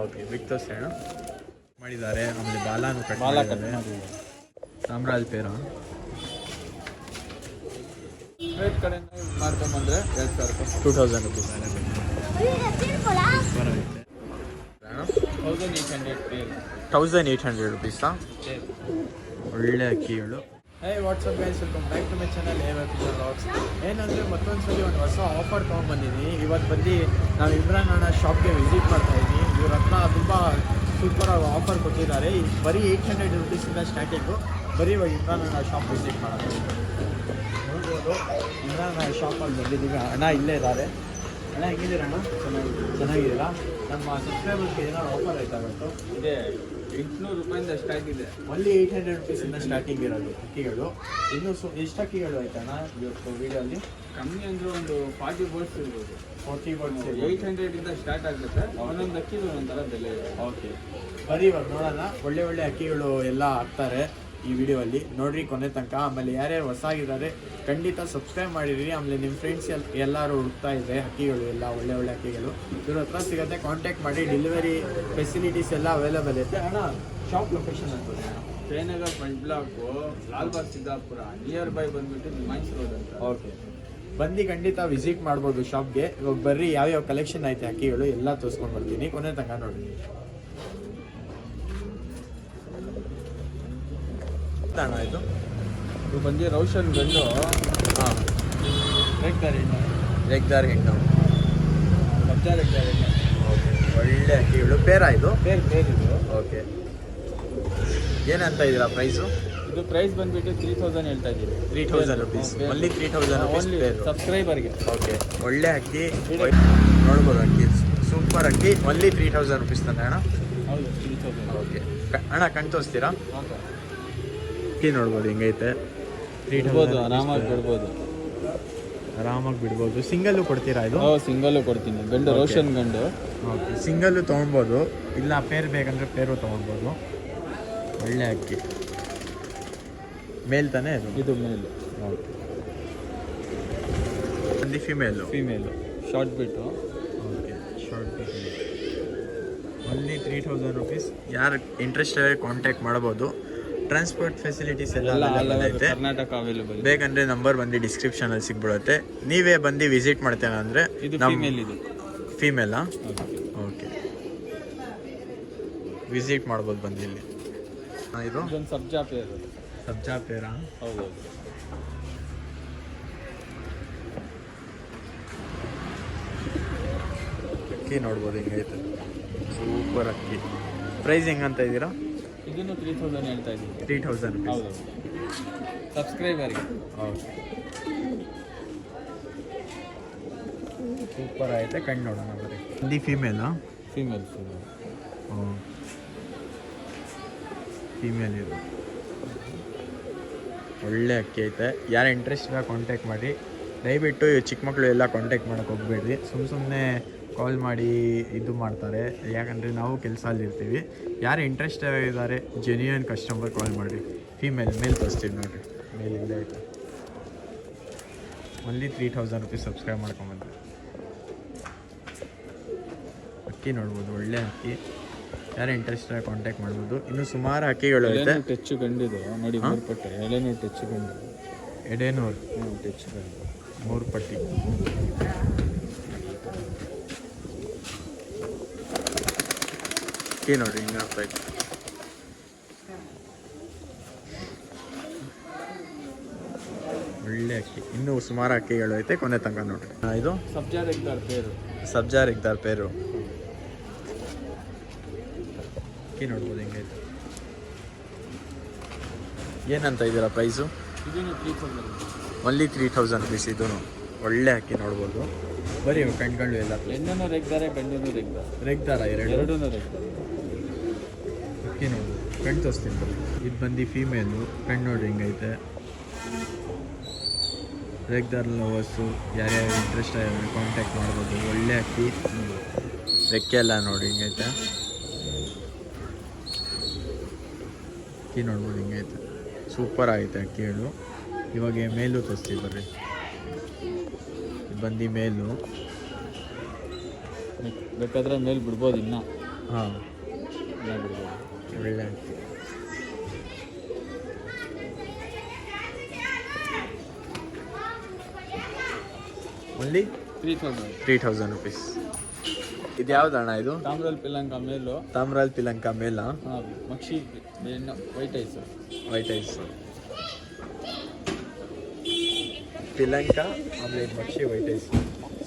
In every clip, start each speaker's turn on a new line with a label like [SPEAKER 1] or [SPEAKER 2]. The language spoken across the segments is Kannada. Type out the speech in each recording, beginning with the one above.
[SPEAKER 1] ಓಕೆ ಬಿಗ್ ತೋರಿಸಿ ಅಣ್ಣ ಮಾಡಿದ್ದಾರೆ. ಆಮೇಲೆ ಬಾಲಾನು ಕಟ್ ಮಾಡಿದ್ದಾರೆ. ಸಾಮ್ರಾಜ್ ಪೇರ
[SPEAKER 2] ರೇಟ್ ಕಡೆಯಿಂದ ಮಾಡ್ಕೊಂಬಂದರೆ
[SPEAKER 1] 2000 ರುಪೀಸ್. 1800 ರುಪೀಸಾ? ಒಳ್ಳೆ ಅಕ್ಕಿಗಳು. Hey what's up guys, welcome back to my channel vlogs. ಏನಂದರೆ ಮತ್ತೊಂದ್ಸಲಿ ಒಂದು ಹೊಸ ಆಫರ್ ತೊಗೊಂಡ್ಬಂದಿದ್ದೀನಿ. ಇವತ್ತು ಬಂದು ನಾವು ಇಮ್ರಾನ್ ಅಣ್ಣ ಶಾಪ್ಗೆ ವಿಸಿಟ್ ಮಾಡ್ತಾಯಿದ್ದೀನಿ. ಇವ್ರ ಹತ್ರ ತುಂಬ ಸೂಪರ್ ಆಫರ್ ಕೊಟ್ಟಿದ್ದಾರೆ. ಬರೀ 800 ರುಪೀಸಿಂದ ಸ್ಟಾರ್ಟಿಂಗು. ಬರೀ ಇವಾಗ ಇಮ್ರಾನ್ ಅಣ್ಣ ಶಾಪ್ ವಿಸಿಟ್ ಮಾಡೋದು ನೋಡ್ಬೋದು. ಇಮ್ರಾನ್ ಅಣ್ಣ ಶಾಪಲ್ಲಿ ಬಂದಿದ್ದೀವಿ. ಅಣ್ಣ ಇಲ್ಲೇ ಇದ್ದಾರೆ. ಅಣ್ಣ ಹೆಂಗಿದ್ದೀರ ಅಣ್ಣ? ಚೆನ್ನಾಗಿದ್ದೀರಾ? ನಮ್ಮ ಸಬ್ಸ್ಕ್ರೈಬರ್ಸ್ಗೆ ಏನಾದ್ರು ಆಫರ್ ಆಯ್ತಾ ಇವತ್ತು?
[SPEAKER 2] ಇದೆ 800 ರೂಪಾಯಿಂದ ಸ್ಟಾರ್ಟ್ ಇದೆ.
[SPEAKER 1] ಒನ್ಲಿ 800 ರುಪೀಸಿಂದ ಸ್ಟಾರ್ಟಿಂಗ್ ಇರೋದು ಅಕ್ಕಿಗಳು. ಇನ್ನೂ ಎಷ್ಟು ಅಕ್ಕಿಗಳು ಆಯ್ತಣ್ಣ ಇವತ್ತು ವೀಡಿಯೋಲ್ಲಿ?
[SPEAKER 2] ಕಮ್ಮಿ ಅಂದರೆ ಒಂದು 40 ಬೋರ್ಡ್ಸ್ ಇರ್ಬೋದು.
[SPEAKER 1] 40 ಬೋರ್ಡ್ಸ್
[SPEAKER 2] 800ಇಂದ ಸ್ಟಾರ್ಟ್ ಆಗುತ್ತೆ. ಒಂದೊಂದು ಅಕ್ಕಿದು ಒಂದೊಂಥರ ಬೆಲೆ ಇದೆ.
[SPEAKER 1] ಓಕೆ, ಬರೀ ಇವಾಗ ನೋಡೋಣ. ಒಳ್ಳೆ ಒಳ್ಳೆ ಅಕ್ಕಿಗಳು ಎಲ್ಲ ಹಾಕ್ತಾರೆ ಈ ವಿಡಿಯೋಲ್ಲಿ. ನೋಡ್ರಿ ಕೊನೆ ತನಕ. ಆಮೇಲೆ ಯಾರ್ಯಾರು ಹೊಸಾಗಿದ್ದಾರೆ ಖಂಡಿತ ಸಬ್ಸ್ಕ್ರೈಬ್ ಮಾಡಿರಿ. ಆಮೇಲೆ ನಿಮ್ಮ ಫ್ರೆಂಡ್ಸ್ ಎಲ್ಲರೂ ಹುಡುಕ್ತಾ ಇದೆ ಅಕ್ಕಿಗಳು ಎಲ್ಲ ಒಳ್ಳೆ ಒಳ್ಳೆ ಅಕ್ಕಿಗಳು ಇವ್ರ ಹತ್ರ ಸಿಗುತ್ತೆ. ಕಾಂಟ್ಯಾಕ್ಟ್ ಮಾಡಿ. ಡೆಲಿವರಿ ಫೆಸಿಲಿಟೀಸ್ ಎಲ್ಲ ಅವೈಲೇಬಲ್ ಐತೆ. ಅಣ್ಣ ಶಾಪ್ ಲೊಕೇಶನ್ ಅಂತ
[SPEAKER 2] ಜಯನಗರ್ ಫಂಡ್ block, Lalbagh Siddapura, near by ಬಂದ್ಬಿಟ್ಟು ನಿಮಾನ್ಸ್ ರೋಡ್ ಅಂತ.
[SPEAKER 1] ಓಕೆ, ಬಂದು ಖಂಡಿತ ವಿಸಿಟ್ ಮಾಡ್ಬೋದು ಶಾಪ್ಗೆ. ಇವಾಗ ಬರ್ರಿ, ಯಾವ್ಯಾವ ಕಲೆಕ್ಷನ್ ಐತೆ ಅಕ್ಕಿಗಳು ಎಲ್ಲ ತೋರಿಸ್ಕೊಂಡು ಬರ್ತೀನಿ. ಕೊನೆ ತನಕ ನೋಡಿ. ಅಣ್ಣ ಇದು
[SPEAKER 2] ಬಂದು ರೋಷನ್ ಗಂಡು.
[SPEAKER 1] ಹಾಂ,
[SPEAKER 2] ರೆಗ್ದಾರ್ ಹೆಣ್ಣು
[SPEAKER 1] ಕಬ್ಜಾ ರೆಗ್ದಾರ್ ಹೆಣ್ಣು. ಓಕೆ, ಒಳ್ಳೆ ಅಕ್ಕಿಗಳು. ಪೇರ ಇದು?
[SPEAKER 2] ಇದು.
[SPEAKER 1] ಓಕೆ, ಏನಂತ ಇದ್ದೀರಾ ಪ್ರೈಸು?
[SPEAKER 2] ಇದು ಪ್ರೈಸ್ ಬಂದ್ಬಿಟ್ಟು 3000 ಹೇಳ್ತಾ ಇದ್ದೀವಿ.
[SPEAKER 1] 3000 ರುಪೀಸ್. ಓನ್ಲಿ 3000 ರುಪೀಸ್
[SPEAKER 2] ಸಬ್ಸ್ಕ್ರೈಬರ್ಗೆ.
[SPEAKER 1] ಓಕೆ, ಒಳ್ಳೆ ಅಕ್ಕಿ ನೋಡ್ಬೋದು. ಅಕ್ಕಿ ಸೂಪರ್ ಅಕ್ಕಿ. ಓನ್ಲಿ 3000 ರುಪೀಸ್ ತಾನೆ ಅಣ್ಣ?
[SPEAKER 2] ಹೌದು, 3000.
[SPEAKER 1] ಓಕೆ ಅಣ್ಣ, ಕಣ್ ತೋರಿಸ್ತೀರಾ?
[SPEAKER 2] ಹೌದಾ?
[SPEAKER 1] ಅಕ್ಕಿ ನೋಡ್ಬೋದು ಹೆಂಗೈತೆ.
[SPEAKER 2] ಬಿಡ್ಬೋದು, ಆರಾಮಾಗಿ ಬಿಡ್ಬೋದು.
[SPEAKER 1] ಆರಾಮಾಗಿ ಬಿಡ್ಬೋದು. ಸಿಂಗಲ್ಲು ಕೊಡ್ತೀರಾ ಇದು?
[SPEAKER 2] ಸಿಂಗಲ್ಲು ಕೊಡ್ತೀನಿ. ಗಂಡು ರೋಷನ್ ಗಂಡು.
[SPEAKER 1] ಓಕೆ, ಸಿಂಗಲ್ಲು ತೊಗೊಳ್ಬೋದು. ಇಲ್ಲ ಪೇರ್ ಬೇಕಂದರೆ ಪೇರು ತೊಗೊಳ್ಬೋದು. ಒಳ್ಳೆ ಅಕ್ಕಿ. ಮೇಲ್ ತಾನೇ ಇದು?
[SPEAKER 2] ಇದು ಮೇಲು.
[SPEAKER 1] ಓಕೆ, ಒಂದು ಫಿಮೇಲು.
[SPEAKER 2] ಶಾರ್ಟ್ ಬಿಟ್ಟು.
[SPEAKER 1] ಓಕೆ, ಶಾರ್ಟ್ ಬಿಟ್ಟು. Only 3000 rupees. ಯಾರು ಇಂಟ್ರೆಸ್ಟ್ ಕಾಂಟ್ಯಾಕ್ಟ್ ಮಾಡ್ಬೋದು. ಟ್ರಾನ್ಸ್ಪೋರ್ಟ್ ಫೆಸಿಲಿಟೀಸ್ ಎಲ್ಲ ಅವೈಲೇಬಲ್ ಐತೆ.
[SPEAKER 2] ಕರ್ನಾಟಕ ಅವೈಲೇಬಲ್.
[SPEAKER 1] ಬೇಕಂದರೆ ನಂಬರ್ ಬಂದು ಡಿಸ್ಕ್ರಿಪ್ಷನಲ್ಲಿ ಸಿಗ್ಬಿಡುತ್ತೆ. ನೀವೇ ಬಂದು ವಿಸಿಟ್ ಮಾಡ್ತೇನೆ ಅಂದರೆ
[SPEAKER 2] ಇದು
[SPEAKER 1] ಫೀಮೇಲಾ? ಓಕೆ, ವಿಸಿಟ್ ಮಾಡ್ಬೋದು ಬಂದು ಇಲ್ಲಿ. ಇದು ಸಬ್ಜಾ ಪೇರಾ?
[SPEAKER 2] ಹೌದು.
[SPEAKER 1] ಅಕ್ಕಿ ನೋಡ್ಬೋದು ಹಿಂಗೈತೆ. ಸೂಪರ್ ಅಕ್ಕಿ. ಪ್ರೈಸ್ ಹೆಂಗಂತ ಇದ್ದೀರಾ?
[SPEAKER 2] ಇದನ್ನು 3000 ಹೇಳ್ತಾ ಇದ್ದೀವಿ.
[SPEAKER 1] 3000 ರುಪೀಸ್.
[SPEAKER 2] ಹೌದು, ಸಬ್ಸ್ಕ್ರೈಬರ್ಗೆ.
[SPEAKER 1] ಓಕೆ, ಸೂಪರ್ ಐತೆ. ಕಣ್ಣು ನೋಡೋಣ ಬರೀ. ಹಿಂದಿ ಫೀಮೇಲಾ?
[SPEAKER 2] ಫೀಮೇಲ್.
[SPEAKER 1] ಫೀಮೇಲ್ ಇದು. ಒಳ್ಳೆ ಅಕ್ಕಿ ಐತೆ. ಯಾರು ಇಂಟ್ರೆಸ್ಟ್ ಇಲ್ಲ ಕಾಂಟ್ಯಾಕ್ಟ್ ಮಾಡಿ. ದಯವಿಟ್ಟು ಚಿಕ್ಕ ಮಕ್ಕಳು ಎಲ್ಲ ಕಾಂಟ್ಯಾಕ್ಟ್ ಮಾಡೋಕ್ಕೆ ಹೋಗ್ಬೇಡ್ರಿ. ಸುಮ್ಮನೆ ಕಾಲ್ ಮಾಡಿ ಇದು ಮಾಡ್ತಾರೆ. ಯಾಕಂದರೆ ನಾವು ಕೆಲಸದಲ್ಲಿ ಇರ್ತೀವಿ. ಯಾರು ಇಂಟ್ರೆಸ್ಟ್ ಇದ್ದಾರೆ ಜೆನ್ಯೂನ್ ಕಸ್ಟಮರ್ ಕಾಲ್ ಮಾಡಿ. ಫೀಮೇಲ್. ಮೇಲ್ ತೋರಿಸ್ತೀವಿ ನೋಡಿರಿ. ಮೇಲಿಂದ ಆಯಿತು. Only 3000 rupees. ಸಬ್ಸ್ಕ್ರೈಬ್ ಮಾಡ್ಕೊಂಬಂದ್ರೆ ಅಕ್ಕಿ ನೋಡ್ಬೋದು. ಒಳ್ಳೆ ಅಕ್ಕಿ. ಯಾರು ಇಂಟ್ರೆಸ್ಟ್ ಕಾಂಟ್ಯಾಕ್ಟ್ ಮಾಡ್ಬೋದು. ಇನ್ನೂ ಸುಮಾರು ಅಕ್ಕಿಗಳು ಐತೆ.
[SPEAKER 2] ಟಚ್ ಗಂಡಿದು ನೋಡಿ, 3 ಪಟ್ಟೆ ಎಳೆನೂ ಟಚ್ ಗಂಡು.
[SPEAKER 1] ಎಡೆನೂರು
[SPEAKER 2] ಟಚ್ ಗಂಡು
[SPEAKER 1] 3 ಪಟ್ಟಿ. ಅಕ್ಕಿ ನೋಡಿ ಹಿಂಗೆ ಆಗ್ತಾಯಿತ್ತು. ಒಳ್ಳೆ ಅಕ್ಕಿ. ಇನ್ನೂ ಸುಮಾರು ಅಕ್ಕಿಗಳು ಐತೆ. ಕೊನೆ ತನಕ ನೋಡ್ರಿ. ಇದು
[SPEAKER 2] ಸಬ್ಜಾ
[SPEAKER 1] ರೆಗ್ದಾರ್ ಪೇರು. ಅಕ್ಕಿ ನೋಡ್ಬೋದು ಹೆಂಗೈತೆ. ಏನಂತ ಇದ್ದೀರಾ ಪ್ರೈಸು?
[SPEAKER 2] ಇದನ್ನು 3000.
[SPEAKER 1] Only 3000 rupees. ಇದೂ ಒಳ್ಳೆ ಅಕ್ಕಿ ನೋಡ್ಬೋದು. ಬರೀ ಕಣ್ಗಳು ಎಲ್ಲ.
[SPEAKER 2] ಹೆಣ್ಣನ್ನು ರೆಗ್ದಾರೆ, ಗಂಡನ್ನು
[SPEAKER 1] ರೆಗ್ದಾರ? ಎರಡೂ
[SPEAKER 2] ರೆಗ್ದಾರೆ.
[SPEAKER 1] ಅಕ್ಕಿ ನೋಡು. ಕಣ್ಣು ತೋರಿಸ್ತೀನಿ ಬರೀ. ಇದು ಬಂದು ಫೀಮೇಲು. ಕಣ್ಣು ನೋಡ್ರಿ ಹಿಂಗೈತೆ. ರೆಗ್ದಾರ್ ಲವರ್ಸು ಯಾರ್ಯಾರು ಇಂಟ್ರೆಸ್ಟ್ ಕಾಂಟ್ಯಾಕ್ಟ್ ಮಾಡ್ಬೋದು. ಒಳ್ಳೆ ಅಕ್ಕಿ. ರೆಕ್ಕೆ ಎಲ್ಲ ನೋಡಿ ಹಿಂಗೈತೆ. ಅಕ್ಕಿ ನೋಡ್ಬೋದು ಹಿಂಗೈತೆ. ಸೂಪರ್ ಆಗೈತೆ ಅಕ್ಕಿಗಳು. ಇವಾಗ ಮೇಲು ತೋರಿಸ್ತೀವಿ ಬರ್ರಿ. ಬಂದು ಮೇಲು
[SPEAKER 2] ಬೇಕಾದ್ರೆ ಮೇಲೆ ಬಿಡ್ಬೋದು. ಇನ್ನು
[SPEAKER 1] ಹಾಂ,
[SPEAKER 2] ನೋಡಿರ್ಬೋದು.
[SPEAKER 1] ಒಳ್ಳೆ ಅಕ್ಕಿ. Only 3000 rupees. ಇದು ಯಾವ್ದು ಅಣ್ಣ ಇದು?
[SPEAKER 2] ತಾಮ್ರಲ್ ಪಿಲಂಕ ಮೇಲು,
[SPEAKER 1] ತಾಮ್ರಾಲ್ ಪಿಲಂಕ ಮೇಲ,
[SPEAKER 2] ಮಕ್ಷಿ ವೈಟ್ ಐಸ್.
[SPEAKER 1] ವೈಟ್ ಐಸ್ ಪಿಲಂಕ ಆಮೇಲೆ ಮಕ್ಷಿ ವೈಟ್ ಐಸ್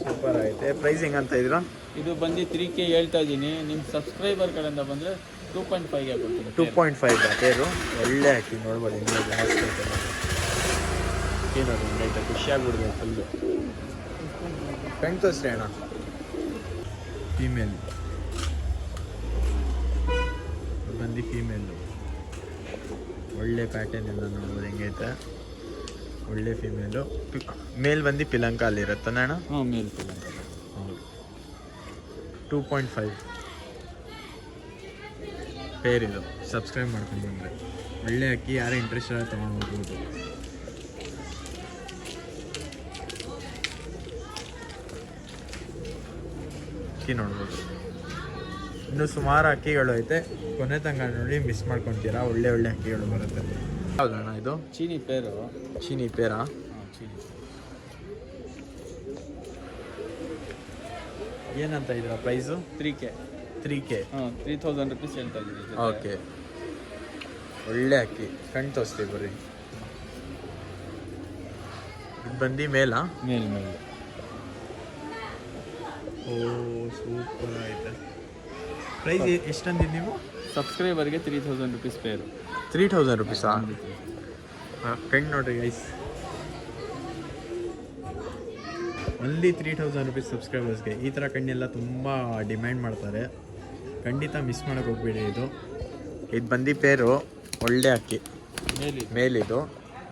[SPEAKER 1] ಸೂಪರ್ ಐತೆ. ಪ್ರೈಸ್ ಹೆಂಗಂತ ಇದ್ದೀರಾ?
[SPEAKER 2] ಇದು ಬಂದು 3K ಹೇಳ್ತಾ ಇದ್ದೀನಿ. ನಿಮ್ಮ ಸಬ್ಸ್ಕ್ರೈಬರ್ ಕಡೆಯಿಂದ ಬಂದರೆ 2.5ಗೆ ಕೊಡ್ತೀನಿ.
[SPEAKER 1] 2.5 ಅದೇರು ಒಳ್ಳೆ ಅಕ್ಕಿ. ನೋಡ್ಬೋದು ಹೆಂಗೆ ಜಾಸ್ತಿ ಐತೆ ನೋಡಿ, ಹಿಂಗೈತೆ ಖುಷಿಯಾಗ್ಬಿಡ್ಬೇಕು ಫುಲ್ಲು. ಕಣ್ ತೋರಿಸ್ರಿ ಅಣ್ಣ. ಫೀಮೇಲ್ ಬಂದು ಫೀಮೇಲು ಒಳ್ಳೆ ಪ್ಯಾಟರ್ನ್ ಎಲ್ಲ ನೋಡ್ಬೋದು ಹೆಂಗೈತೆ. ಒಳ್ಳೆ ಫೀಮೇಲು. ಮೇಲ್ ಬಂದು ಪಿಲಂಕ ಅಲ್ಲಿರುತ್ತೆ ಅಣ್ಣ?
[SPEAKER 2] ಹಾಂ, ಮೇಲ್ ಪಿಲಂಕ.
[SPEAKER 1] ಹೌದು. 2.5 ಪೇರ್ ಇದು. ಸಬ್ಸ್ಕ್ರೈಬ್ ಮಾಡ್ಕೊಂಡು ಬಂದರೆ ಒಳ್ಳೆ ಅಕ್ಕಿ. ಯಾರೇ ಇಂಟ್ರೆಸ್ಟ್ ಆಗಿ ತೊಗೊಂಡು ಹೋಗ್ಬೋದು. ಅಕ್ಕಿ ನೋಡ್ಬೋದು. ಇನ್ನು ಸುಮಾರು ಅಕ್ಕಿಗಳು ಐತೆ, ಕೊನೆ ತನಕ ನೋಡಿ ಮಿಸ್ ಮಾಡ್ಕೊತೀರಾ. ಒಳ್ಳೆ ಒಳ್ಳೆ ಅಕ್ಕಿಗಳು ಬರುತ್ತೆ. ಹೌದಣ್ಣ ಇದು?
[SPEAKER 2] ಚೀನಿ ಪೇರು.
[SPEAKER 1] ಚೀನಿ ಪೇರಾ?
[SPEAKER 2] ಹಾಂ, ಚೀನಿ.
[SPEAKER 1] ಏನಂತ ಇದ್ರ ಪ್ರೈಸು?
[SPEAKER 2] 3K.
[SPEAKER 1] 3K.
[SPEAKER 2] ಹಾಂ, 3000 ರುಪೀಸ್ ಹೇಳ್ತಾ ಇದ್ದೀನಿ.
[SPEAKER 1] ಓಕೆ, ಒಳ್ಳೆ ಅಕ್ಕಿ. ಕಣ್ ತೋರಿಸ್ತೀವಿ ಬರ್ರಿ. ಇದು ಬಂದು ಮೇಲಾ?
[SPEAKER 2] ಮೇಲ್ ಮೇಲೆ.
[SPEAKER 1] ಓ ಸೂಪರ್ ಐತೆ. ಪ್ರೈಸ್ ಎಷ್ಟಂದಿದ್ದು ನೀವು?
[SPEAKER 2] ಸಬ್ಸ್ಕ್ರೈಬರ್ಗೆ 3000 ರುಪೀಸ್ ಪೇರು.
[SPEAKER 1] 3000 ರುಪೀಸಾ? ಕಣ್ಣು ನೋಡ್ರಿ ಗೈಸ್, ಓನ್ಲಿ 3000 ರುಪೀಸ್ ಸಬ್ಸ್ಕ್ರೈಬರ್ಸ್ಗೆ. ಈ ಥರ ಕಣ್ಣೆಲ್ಲ ತುಂಬ ಡಿಮ್ಯಾಂಡ್ ಮಾಡ್ತಾರೆ, ಖಂಡಿತ ಮಿಸ್ ಮಾಡೋಕೆ ಹೋಗ್ಬೇಡಿ. ಇದು ಬಂದು ಪೇರು ಒಳ್ಳೆ ಅಕ್ಕಿ. ಮೇಲಿದು.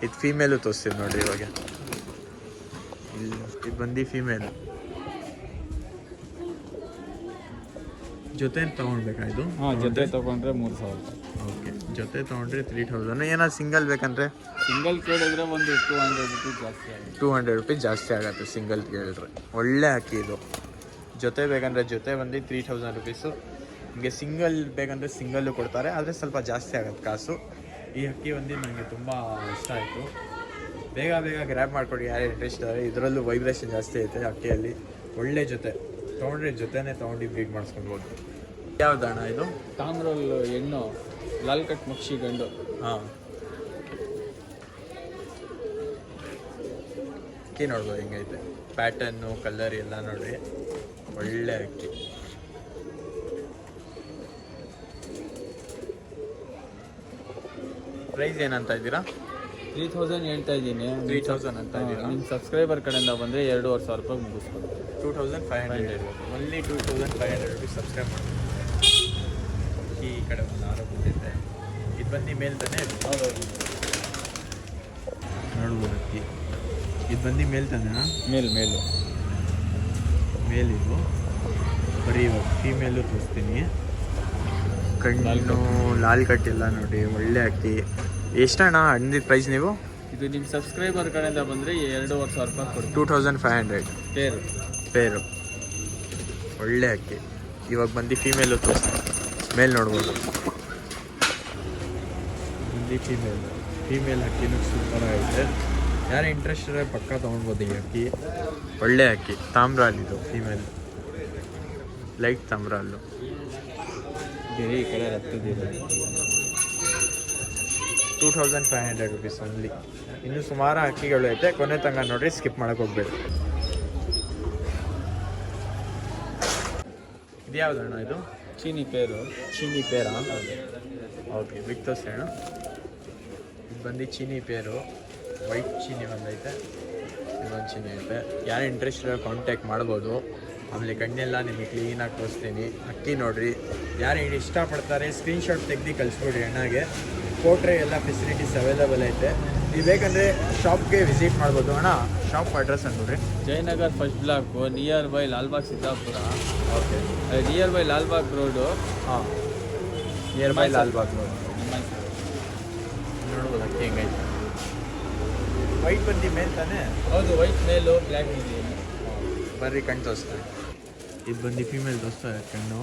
[SPEAKER 1] ಇದು ಫೀಮೇಲು ತೋರಿಸ್ತೀವಿ ನೋಡಿರಿ ಇವಾಗ. ಇದು ಬಂದು ಫೀಮೇಲು. ಜೊತೆ ತೊಗೊಳ್ಬೇಕಾ ಇದು?
[SPEAKER 2] ಹಾಂ, ಜೊತೆ ತೊಗೊಂಡ್ರೆ 3000.
[SPEAKER 1] ಓಕೆ, ಜೊತೆ ತೊಗೊಂಡ್ರೆ 3000. ಏನಾದ್ರು ಸಿಂಗಲ್ ಬೇಕಂದ್ರೆ?
[SPEAKER 2] ಸಿಂಗಲ್ ಕೇಳಿದ್ರೆ ಒಂದು 200 ರುಪೀಸ್ ಜಾಸ್ತಿ ಆಗುತ್ತೆ.
[SPEAKER 1] 200 ರುಪೀಸ್ ಜಾಸ್ತಿ ಆಗುತ್ತೆ ಸಿಂಗಲ್ ಕೇಳಿದ್ರೆ. ಒಳ್ಳೆ ಅಕ್ಕಿ ಇದು. ಜೊತೆ ಬೇಕಂದರೆ ಜೊತೆ ಬಂದು 3000 ರುಪೀಸು. ಹಿಂಗೆ ಸಿಂಗಲ್ ಬೇಕಂದರೆ ಸಿಂಗಲ್ಲು ಕೊಡ್ತಾರೆ, ಆದರೆ ಸ್ವಲ್ಪ ಜಾಸ್ತಿ ಆಗುತ್ತೆ ಕಾಸು. ಈ ಅಕ್ಕಿ ಒಂದು ನನಗೆ ತುಂಬ ಇಷ್ಟ ಆಯಿತು. ಬೇಗ ಬೇಗ ಗ್ರ್ಯಾಬ್ ಮಾಡಿಕೊಡಿ ಯಾರು ಇಂಟ್ರೆಸ್ಟ್ ಇದ್ದಾರೆ. ಇದರಲ್ಲೂ ವೈಬ್ರೇಷನ್ ಜಾಸ್ತಿ ಐತೆ ಅಕ್ಕಿಯಲ್ಲಿ. ಒಳ್ಳೆ ಜೊತೆ ತೊಗೊಂಡ್ರೆ ಜೊತೆನೇ ತೊಗೊಂಡು ಬ್ರೀಡ್ ಮಾಡಿಸ್ಕೊಳ್ಬೋದು. ಯಾವ್ದಣ್ಣ ಇದು?
[SPEAKER 2] ತಾಮ್ರಲ್ ಹೆಣ್ಣು, ಲಾಲ್ ಕಟ್ ಮಕ್ಷಿ ಗಂಡು.
[SPEAKER 1] ಹಾಂ, ಅಕ್ಕಿ ನೋಡ್ಬೋದು ಹೆಂಗೈತೆ. ಪ್ಯಾಟರ್ನು ಕಲರ್ ಎಲ್ಲ ನೋಡ್ರಿ, ಒಳ್ಳೆ ಅಕ್ಕಿ. ಪ್ರೈಸ್ ಏನಂತ ಇದ್ದೀರಾ?
[SPEAKER 2] 3000 ಹೇಳ್ತಾ ಇದ್ದೀನಿ.
[SPEAKER 1] 3000 ಅಂತ ಇದ್ದೀರಾ?
[SPEAKER 2] ನಿಮ್ಮ ಸಬ್ಸ್ಕ್ರೈಬರ್ ಕಡೆಯಿಂದ ಬಂದರೆ 2500 ರೂಪಾಯಿ ಮುಗಿಸ್ಕೊಡ್ತೀನಿ.
[SPEAKER 1] 2500. ಓನ್ಲಿ 2500 ರುಪೀಸ್ ಸಬ್ಸ್ಕ್ರೈಬ್ ಮಾಡಿ. ಈ ಕಡೆ ಒಂದು ಆರು ಬಂದಿದೆ. ಇದು ಬಂದು ಮೇಲ್ ತಾನೆ?
[SPEAKER 2] ಹೌದೌದು,
[SPEAKER 1] ನೋಡ್ಬೋದು ಅಕ್ಕಿ. ಇದು ಬಂದು ಮೇಲ್ ತಾನೆ?
[SPEAKER 2] ಮೇಲು.
[SPEAKER 1] ಮೇಲಿದು ಬರೀ ಇವಾಗ ಫೀಮೇಲು ತೋರಿಸ್ತೀನಿ. ಕಣ್ಣು ಲಾಲ್ ಕಟ್ಟಿಲ್ಲ ನೋಡಿ, ಒಳ್ಳೆ ಅಕ್ಕಿ. ಎಷ್ಟಣ್ಣ ಅಂದಿದ್ದ ಪ್ರೈಸ್ ನೀವು?
[SPEAKER 2] ಇದು ನಿಮ್ಮ ಸಬ್ಸ್ಕ್ರೈಬರ್ ಕಡೆಯಿಂದ ಬಂದರೆ 2500 ರೂಪಾಯಿ ಕೊಡ್ತೀನಿ.
[SPEAKER 1] 2500 ಪೇರು. ಒಳ್ಳೆ ಅಕ್ಕಿ. ಇವಾಗ ಬಂದು ಫೀಮೇಲು ತೋರಿಸ್ತೀನಿ. ಮೇಲ್ ನೋಡ್ಬೋದು. ಬಂದು ಫೀಮೇಲ್ ಅಕ್ಕಿನೂ ಸೂಪರ್ ಆಗಿದೆ. ಯಾರು ಇಂಟ್ರೆಸ್ಟ್ ಇರೋ ಪಕ್ಕ ತೊಗೊಳ್ಬೋದು ಈ ಅಕ್ಕಿ. ಒಳ್ಳೆ ಅಕ್ಕಿ. ತಾಮ್ರಾಲಿದು ಫೀಮೇಲ್, ಲೈಟ್ ತಾಮ್ರಾಲು.
[SPEAKER 2] ಈ ಕಡೆ ಹತ್ತಿದ್ದೀರ.
[SPEAKER 1] 2500 ರುಪೀಸ್ ಓನ್ಲಿ. ಇನ್ನೂ ಸುಮಾರು ಅಕ್ಕಿಗಳು ಐತೆ, ಕೊನೆ ತನಕ ನೋಡ್ರಿ, ಸ್ಕಿಪ್ ಮಾಡೋಕೆ ಹೋಗ್ಬೇಡಿ. ಇದು ಯಾವುದಣ್ಣ ಇದು?
[SPEAKER 2] ಚೀನಿ ಪೇರು.
[SPEAKER 1] ಚೀನಿ ಪೇರಾ? ಓಕೆ, ಬಿಗ್ ತೋರಿಸೋಣ. ಇದು ಬಂದು ಚೀನಿ ಪೇರು. ವೈಟ್ ಚೀನಿ ಒಂದೈತೆ, ಇನ್ನೊಂದು ಚೀನಿ ಐತೆ. ಯಾರು ಇಂಟ್ರೆಸ್ಟ್ ಇರೋ ಕಾಂಟ್ಯಾಕ್ಟ್ ಮಾಡ್ಬೋದು. ಆಮೇಲೆ ಕಣ್ಣೆಲ್ಲ ನಿಮಗೆ ಕ್ಲೀನಾಗಿ ತೋರಿಸ್ತೀನಿ. ಅಕ್ಕಿ ನೋಡಿರಿ, ಯಾರು ಇಷ್ಟಪಡ್ತಾರೆ ಸ್ಕ್ರೀನ್ಶಾಟ್ ತೆಗ್ದು ಕಳಿಸ್ಬಿಡ್ರಿ ಅಣ್ಣಗೆ. ಕೊಟ್ರೆ ಎಲ್ಲ ಫೆಸಿಲಿಟೀಸ್ ಅವೈಲೇಬಲ್ ಐತೆ. ನೀವು ಬೇಕಂದರೆ ಶಾಪ್ಗೆ ವಿಸಿಟ್ ಮಾಡ್ಬೋದು. ಅಣ್ಣ ಶಾಪ್ ಅಡ್ರೆಸ್ ಅಂದ್ಬಿಡ್ರಿ.
[SPEAKER 2] Jayanagar first block, near by Lalbagh Siddapura.
[SPEAKER 1] Okay,
[SPEAKER 2] near by Lalbagh road.
[SPEAKER 1] ಹಾಂ, ನಿಯರ್ ಬೈ ಲಾಲ್ಬಾಗ್ ರೋಡ್.
[SPEAKER 2] ನಿಮ್ಮ
[SPEAKER 1] ನೋಡ್ಬೋದು ಅಕ್ಕಿ ಹೆಂಗೈತೆ. ವೈಟ್ ಬಂದು ಮೇಲ್ ತಾನೆ?
[SPEAKER 2] ಹೌದು, ವೈಟ್ ಮೇಲು, ಬ್ಲ್ಯಾಕ್ ಇದೆ.
[SPEAKER 1] ಬರ್ರಿ ಕಣ್ಣು ತೋರಿಸ್ತಾರೆ. ಇದು ಬಂದು ಫೀಮೇಲ್ ತೋರಿಸ್ತಾರೆ ಕಣ್ಣು.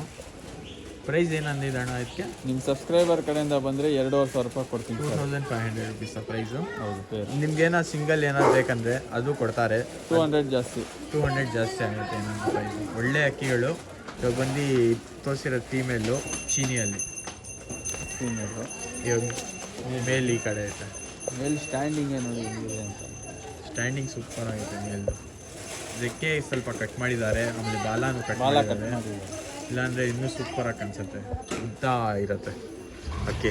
[SPEAKER 1] ಪ್ರೈಸ್ ಏನಂದಿದೆ ಅಣ್ಣ ಇದಕ್ಕೆ?
[SPEAKER 2] ನಿಮ್ಮ ಸಬ್ಸ್ಕ್ರೈಬರ್ ಕಡೆಯಿಂದ ಬಂದರೆ 2500 ರೂಪಾಯಿ ಕೊಡ್ತೀನಿ ಸರ್.
[SPEAKER 1] 2500 ರುಪೀಸಾ ಪ್ರೈಸು?
[SPEAKER 2] ಹೌದು ಪೇರ್.
[SPEAKER 1] ನಿಮ್ಗೇನೋ ಸಿಂಗಲ್ ಏನಾದ್ರು ಬೇಕಂದರೆ ಅದು ಕೊಡ್ತಾರೆ.
[SPEAKER 2] 200 ಜಾಸ್ತಿ.
[SPEAKER 1] 200 ಜಾಸ್ತಿ ಆಗುತ್ತೆ ಏನಂತ ಪ್ರೈಸು. ಒಳ್ಳೆ ಅಕ್ಕಿಗಳು. ಇವಾಗ ಬಂದು ತೋರಿಸಿರೋ ಫೀಮೇಲು ಚೀನಿಯಲ್ಲಿ.
[SPEAKER 2] ಫೀಮೇಲು
[SPEAKER 1] ಇವಾಗ ಮೇಲ್ ಈ ಕಡೆ ಐತೆ.
[SPEAKER 2] ಮೇಲ್ ಸ್ಟ್ಯಾಂಡಿಂಗ್ ಏನು ಹೆಂಗಿದೆ ಅಂತ.
[SPEAKER 1] ಸ್ಟ್ಯಾಂಡಿಂಗ್ ಸೂಪರ್ ಆಗಿದೆ ಮೇಲ್ದು. ರೆಕ್ಕೆ ಸ್ವಲ್ಪ ಕಟ್ ಮಾಡಿದ್ದಾರೆ, ಆಮೇಲೆ ಬಾಲನೂ ಕಟ್
[SPEAKER 2] ಬಾಲ ಕಟ್
[SPEAKER 1] ಮಾಡಿದ್ದಾರೆ.
[SPEAKER 2] ಮಾಡಿದ್ದಾರೆ.
[SPEAKER 1] ಇಲ್ಲಾಂದರೆ ಇನ್ನೂ ಸೂಪರಾಗಿ ಕಾಣಿಸುತ್ತೆ, ಉದ್ದ ಇರುತ್ತೆ ಅಕ್ಕಿ.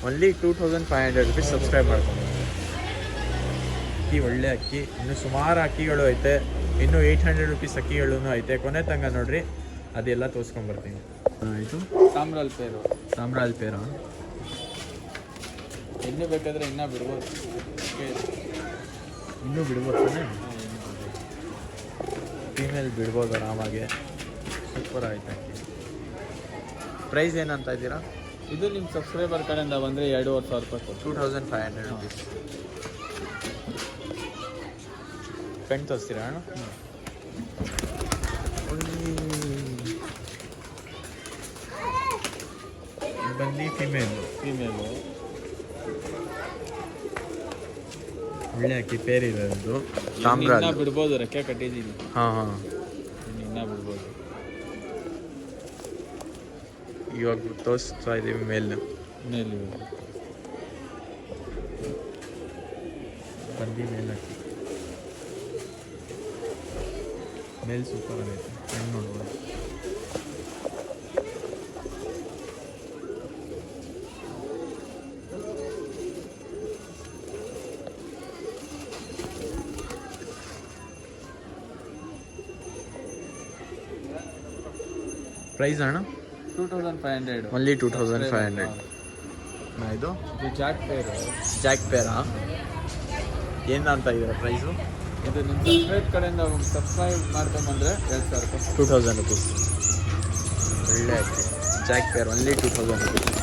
[SPEAKER 1] Only 2500 rupees. ಸಬ್ಸ್ಕ್ರೈಬ್ ಮಾಡ್ಕೊಂಡು ಅಕ್ಕಿ ಒಳ್ಳೆ ಅಕ್ಕಿ. ಇನ್ನು ಸುಮಾರು ಅಕ್ಕಿಗಳು ಐತೆ, ಇನ್ನೂ 800 ರುಪೀಸ್ ಅಕ್ಕಿಗಳೂ ಐತೆ. ಕೊನೆ ತನಕ ನೋಡ್ರಿ, ಅದೆಲ್ಲ ತೋರಿಸ್ಕೊಂಬರ್ತೀನಿ. ಇದು
[SPEAKER 2] ತಾಮ್ರಾಲ್ ಪೇರು.
[SPEAKER 1] ತಾಮ್ರಾಲ್ ಪೇರ.
[SPEAKER 2] ಇನ್ನೂ ಬೇಕಾದರೆ ಇನ್ನೂ ಬಿಡ್ಬೋದು.
[SPEAKER 1] ಇನ್ನೂ ಬಿಡ್ಬೋದು ತಾನೆ? ಫೀಮೇಲ್ ಬಿಡ್ಬೋದು ಆರಾಮಾಗೆ. ಸೂಪರ್ ಆಯ್ತು ಅಕ್ಕಿ. ಪ್ರೈಸ್ ಏನಂತ ಇದ್ದೀರಾ?
[SPEAKER 2] ಇದು ನಿಮ್ಮ ಸಬ್ಸ್ಕ್ರೈಬರ್ ಕಡೆಯಿಂದ ಬಂದರೆ 2500 ರೂಪಾಯಿ ಕೊಡ್ತೀನಿ.
[SPEAKER 1] 2500 ರುಪೀಸ್. ಪೆನ್ ತೋರಿಸ್ತೀರಾ ಅಣ್ಣ? ಬಂದು ಫೀಮೇಲು. ಒಳ್ಳೆ ಅಕ್ಕಿ ಪೇರ್ ಇದೆ ಅದು. ತಾಮ್ರ
[SPEAKER 2] ಬಿಡ್ಬೋದು, ರೆಕ್ಕೆ ಕಟ್ಟಿದ್ದೀನಿ.
[SPEAKER 1] ಹಾಂ
[SPEAKER 2] ಇನ್ನೂ ಬಿಡ್ಬೋದು.
[SPEAKER 1] ಇವಾಗ ತೋರಿಸ್ತಾ ಇದ್ದೀವಿ ಮೇಲೆ ಬಂದು ಮೇಲೆ ಅಕ್ಕಿ. ಮೇಲ್ ಸೂಪರ್ ಆಗೈತೆ, ಹೆಂಗೆ ನೋಡ್ಬೋದು. ಪ್ರೈಸ್ ಅಣ್ಣ?
[SPEAKER 2] 2500.
[SPEAKER 1] ಓನ್ಲಿ 2500. ಇದು
[SPEAKER 2] ಜಾಕ್ ಪೇರು.
[SPEAKER 1] ಜಾಕ್ ಪೇರಾ? ಏನಂತ ಇದೆ ಪ್ರೈಸು?
[SPEAKER 2] ಇದು ನಿಮ್ಮ ಸಬ್ಸ್ಕ್ರೈಬ್ ಕಡೆಯಿಂದ ಸಬ್ಸ್ಕ್ರೈಬ್ ಮಾಡ್ಕೊಂಬಂದರೆ 2000 ರೂಪಾಯಿ.
[SPEAKER 1] 2000 ರುಪೀಸ್. ಒಳ್ಳೆ ಅಕ್ಕಿ ಜಾಕ್ ಪೇರ್. Only 2000 rupees.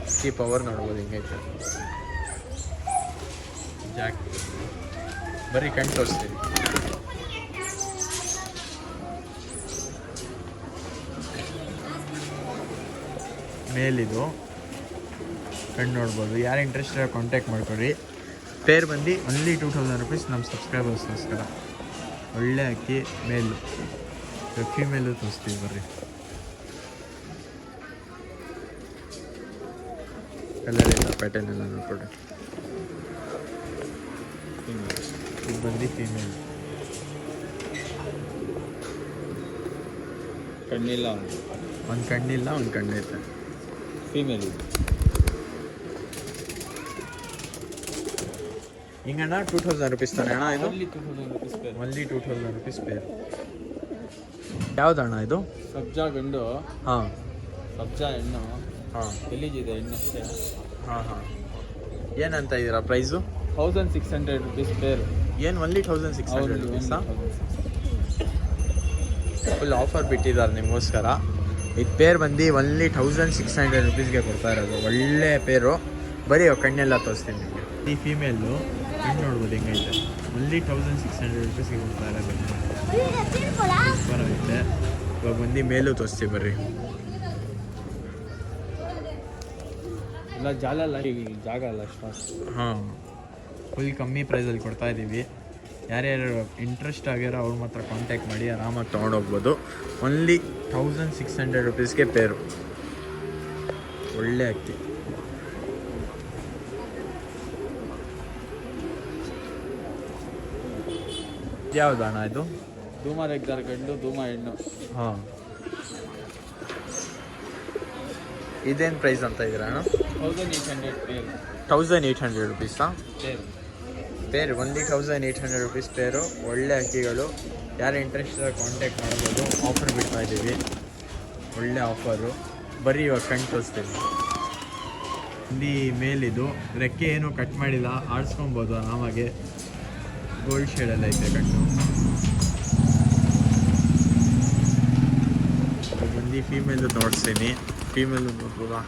[SPEAKER 1] ಅಕ್ಕಿ ಪವರ್ ನೋಡ್ಬೋದು ಹಿಂಗೈತೆ. ಜಾಕ್ ಬರೀ ಕಣ್ ತೋರಿಸ್ತೀವಿ. ಮೇಲಿದು ಕಣ್ಣು ನೋಡ್ಬೋದು. ಯಾರು ಇಂಟ್ರೆಸ್ಟ್ ಕಾಂಟ್ಯಾಕ್ಟ್ ಮಾಡ್ಕೊಡ್ರಿ. ಪೇರ್ ಬಂದು ಓನ್ಲಿ 2000 ರುಪೀಸ್ ನಮ್ಮ ಸಬ್ಸ್ಕ್ರೈಬರ್ಸ್ಗೋಸ್ಕರ. ಒಳ್ಳೆ ಅಕ್ಕಿ ಮೇಲು. ಫೀಮೇಲು ತೋರಿಸ್ತೀವಿ ಬರ್ರಿ. ಕಲರ್ ಎಲ್ಲ ಪ್ಯಾಟರ್ನ್ ಎಲ್ಲ ನೋಡ್ಕೊಡ್ರಿ. ಇದು ಬಂದು ಫೀಮೇಲ್.
[SPEAKER 2] ಕಣ್ಣಿಲ್ಲ,
[SPEAKER 1] ಒಂದು ಕಣ್ಣಿಲ್ಲ, ಒಂದು ಕಣ್ಣೈತೆ.
[SPEAKER 2] ಫೀಮೇಲ್ ಇದು.
[SPEAKER 1] ಹಿಂಗಣ್ಣ 2000 ರುಪೀಸ್ ತಾನೆ ಅಣ್ಣ ಇದು?
[SPEAKER 2] Only 2000 rupees pair.
[SPEAKER 1] Only 2000 rupees pair. ಯಾವ್ದಣ್ಣ ಇದು?
[SPEAKER 2] ಸಬ್ಜಾ ಗಂಡು,
[SPEAKER 1] ಹಾಂ.
[SPEAKER 2] ಸಬ್ಜಾ ಹೆಣ್ಣು.
[SPEAKER 1] ಹಾಂ.
[SPEAKER 2] ಎಲ್ಲಿಗಿದೆ ಹೆಣ್ಣು ಅಷ್ಟೇ.
[SPEAKER 1] ಹಾಂ. ಏನಂತ ಇದ್ದೀರಾ ಪ್ರೈಸು?
[SPEAKER 2] 1600 rupees pair.
[SPEAKER 1] ಏನು ಓನ್ಲಿ 1600 ರುಪೀಸಾ? ಫುಲ್ ಆಫರ್ ಬಿಟ್ಟಿದ್ದಾರೆ ನಿಮಗೋಸ್ಕರ. ಇದು ಪೇರ್ ಬಂದು ಓನ್ಲಿ 1600 ರುಪೀಸ್ಗೆ ಕೊಡ್ತಾ ಇರೋದು. ಒಳ್ಳೆ ಪೇರು. ಬರೀ ಕಣ್ಣೆಲ್ಲ ತೋರಿಸ್ತೀನಿ ನಿಮಗೆ. ಈ ಫೀಮೇಲು ಕಣ್ಣು ನೋಡ್ಬೋದು ಹೆಂಗೈತೆ. ಓನ್ಲಿ 1600 ರುಪೀಸ್ಗೆ ಕೊಡ್ತಾ ಇರೋದು. ಸೂಪರ್ ಆಗುತ್ತೆ. ಇವಾಗ ಬಂದು ಮೇಲೂ ತೋರಿಸ್ತೀವಿ ಬರ್ರಿ.
[SPEAKER 2] ಎಲ್ಲ ಜಾಲ ಅಲ್ಲ, ಈಗ ಜಾಗ ಅಲ್ಲ ಅಷ್ಟು.
[SPEAKER 1] ಹಾಂ, ಫುಲ್ ಕಮ್ಮಿ ಪ್ರೈಸಲ್ಲಿ ಕೊಡ್ತಾ ಇದ್ದೀವಿ. ಯಾರ್ಯಾರು ಇಂಟ್ರೆಸ್ಟ್ ಆಗ್ಯಾರೋ ಅವ್ರು ಮಾತ್ರ ಕಾಂಟ್ಯಾಕ್ಟ್ ಮಾಡಿ ಆರಾಮಾಗಿ ತೊಗೊಂಡೋಗ್ಬೋದು. ಓನ್ಲಿ 1600 ರುಪೀಸ್ಗೆ ಪೇರು. ಒಳ್ಳೆ ಅಕ್ಕಿ. ಯಾವ್ದು ಅಣ್ಣ ಇದು?
[SPEAKER 2] ಧೂಮ ರೆಗ್ದಾರ್ ಗಂಡು, ಧೂಮ ಹೆಣ್ಣು.
[SPEAKER 1] ಹಾಂ. ಇದೇನು ಪ್ರೈಸ್ ಅಂತ ಇದ್ದೀರಾ ಅಣ್ಣ?
[SPEAKER 2] 1800 ಪೇರ್.
[SPEAKER 1] 1800 ರುಪೀಸಾ?
[SPEAKER 2] ಪೇರ್
[SPEAKER 1] ಓನ್ಲಿ 1800 ರುಪೀಸ್ ಪೇರು. ಒಳ್ಳೆ ಅಕ್ಕಿಗಳು. ಯಾರು ಇಂಟ್ರೆಸ್ಟ್ ಕಾಂಟ್ಯಾಕ್ಟ್ ಮಾಡ್ಬೋದು. ಆಫರ್ ಬಿಡ್ತಾ ಇದ್ದೀವಿ, ಒಳ್ಳೆ ಆಫರು. ಬರೀ ಇವಾಗ ಕಣ್ಣು ತೋರಿಸ್ತೀವಿ. ಇಲ್ಲಿ ಮೇಲಿದು ರೆಕ್ಕೆ ಏನು ಕಟ್ ಮಾಡಿಲ್ಲ, ಆಡಿಸ್ಕೊಬೋದು ಆರಾಮಾಗೆ. ಗೋಲ್ಡ್ ಶೇಡಲ್ಲಿ ಐತೆ ಕಣ್ಣು. ಬಂದು ಫೀಮೇಲು ನೋಡ್ತೀನಿ. ಫೀಮೇಲು ನೋಡ್ಬೋದಾ?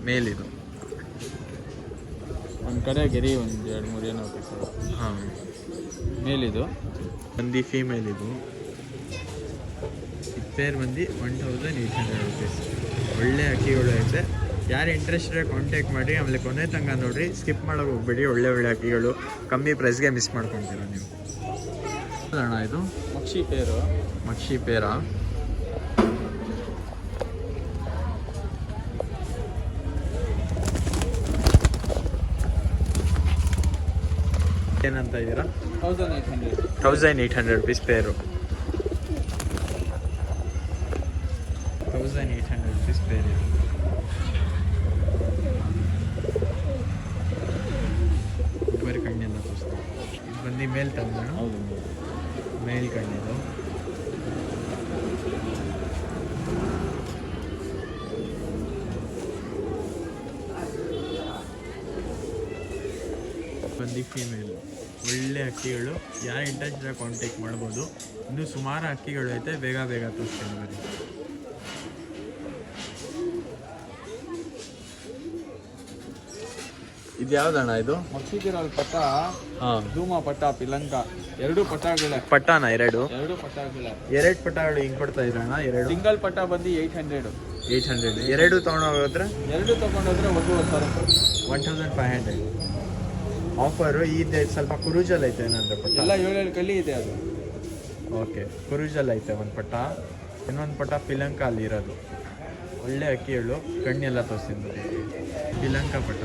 [SPEAKER 1] ಮೇಲಿದು
[SPEAKER 2] ಒಂದು ಕಡೆ ಗೆರಿ ಒಂದು 2-3 ಏನೋ.
[SPEAKER 1] ಹಾಂ.
[SPEAKER 2] ಮೇಲಿದು
[SPEAKER 1] ಬಂದು ಫೀಮೇಲ್ ಇದು. ಪೇರ್ ಬಂದು 1800 ರುಪೀಸ್. ಒಳ್ಳೆ ಅಕ್ಕಿಗಳು ಐತೆ. ಯಾರು ಇಂಟ್ರೆಸ್ಟ್ ಇರೋ ಕಾಂಟ್ಯಾಕ್ಟ್ ಮಾಡಿ. ಆಮೇಲೆ ಕೊನೆ ತನಕ ನೋಡಿರಿ, ಸ್ಕಿಪ್ ಮಾಡೋಕೆ ಹೋಗ್ಬೇಡಿ. ಒಳ್ಳೆ ಒಳ್ಳೆ ಅಕ್ಕಿಗಳು ಕಮ್ಮಿ ಪ್ರೈಸ್ಗೆ ಮಿಸ್ ಮಾಡ್ಕೊತೀರ ನೀವು. ಅಣ್ಣ ಇದು
[SPEAKER 2] ಮಕ್ಷಿ ಪೇರು.
[SPEAKER 1] ಮಕ್ಷಿ ಪೇರಾ? ಏನಂತ ಇದ್ದೀರಾ? 1800 ರುಪೀಸ್ ಪೇರು. 1800 ರುಪೀಸ್ ಪೇರು. ಒಬ್ಬರಿ ಕಣ್ಣೆಲ್ಲ ತೋರಿಸ್ತಾರೆ. ಇದು ಬಂದು ಮೇಲ್ ತಂದ.
[SPEAKER 2] ಹೌದು,
[SPEAKER 1] ಮೇಲ್ ಕಣ್ಣಿದು. ಬಂದು ಫೀಮೇಲ್. ಒಳ್ಳೆ ಅಕ್ಕಿಗಳು. ಯಾರು ಇಂಟ್ರೆಸ್ಟ್ ಇರೋ ಕಾಂಟ್ಯಾಕ್ಟ್ ಮಾಡ್ಬೋದು. ಇನ್ನೂ ಸುಮಾರು ಅಕ್ಕಿಗಳು ಐತೆ. ಬೇಗ ಬೇಗ ತೋರಿಸ್ತೀನಿ ಬನ್ನಿ. ಇದು ಯಾವ್ದಣ್ಣ ಇದು?
[SPEAKER 2] ಮಕ್ಷಿಗಿರೋಲ್ ಪಟ್ಟ,
[SPEAKER 1] ಹಾಂ,
[SPEAKER 2] ಧೂಮ ಪಟ್ಟ, ಪಿಲಂಕ ಎರಡು ಪಟ್ಟಗಳೇ.
[SPEAKER 1] ಪಟ್ಟಾನ ಎರಡು
[SPEAKER 2] ಪಟ್ಟಗಳೇ.
[SPEAKER 1] ಎರಡು ಪಟ್ಟಗಳು ಹಿಂಗೆ ಕೊಡ್ತಾ ಇದ್ರಣ್ಣ? ಎರಡು
[SPEAKER 2] ಸಿಂಗಲ್ ಪಟ್ಟ ಬಂದು 800.
[SPEAKER 1] ಎರಡು ತೊಗೊಂಡೋಗೋದ್ರೆ
[SPEAKER 2] ಎರಡು ತಗೊಂಡೋದ್ರೆ 1500.
[SPEAKER 1] 1500 ಆಫರು. ಇದೆ ಸ್ವಲ್ಪ ಕುರುಜಲ್ ಐತೆ ಏನಂದ್ರೆ ಪಟ್ಟ
[SPEAKER 2] ಎಲ್ಲ 7 ಕಲ್ಲಿ ಇದೆ ಅದು.
[SPEAKER 1] ಓಕೆ, ಕುರುಜಲ್ ಐತೆ ಒಂದು ಪಟ್ಟ. ಇನ್ನೊಂದು ಪಟ್ಟ ಪಿಲಂಕ ಅಲ್ಲಿ ಇರೋದು. ಒಳ್ಳೆ ಅಕ್ಕಿಗಳು. ಕಣ್ಣೆಲ್ಲ ತೋರಿಸಿದ್ದು ಪಿಲಂಕ ಪಟ್ಟ.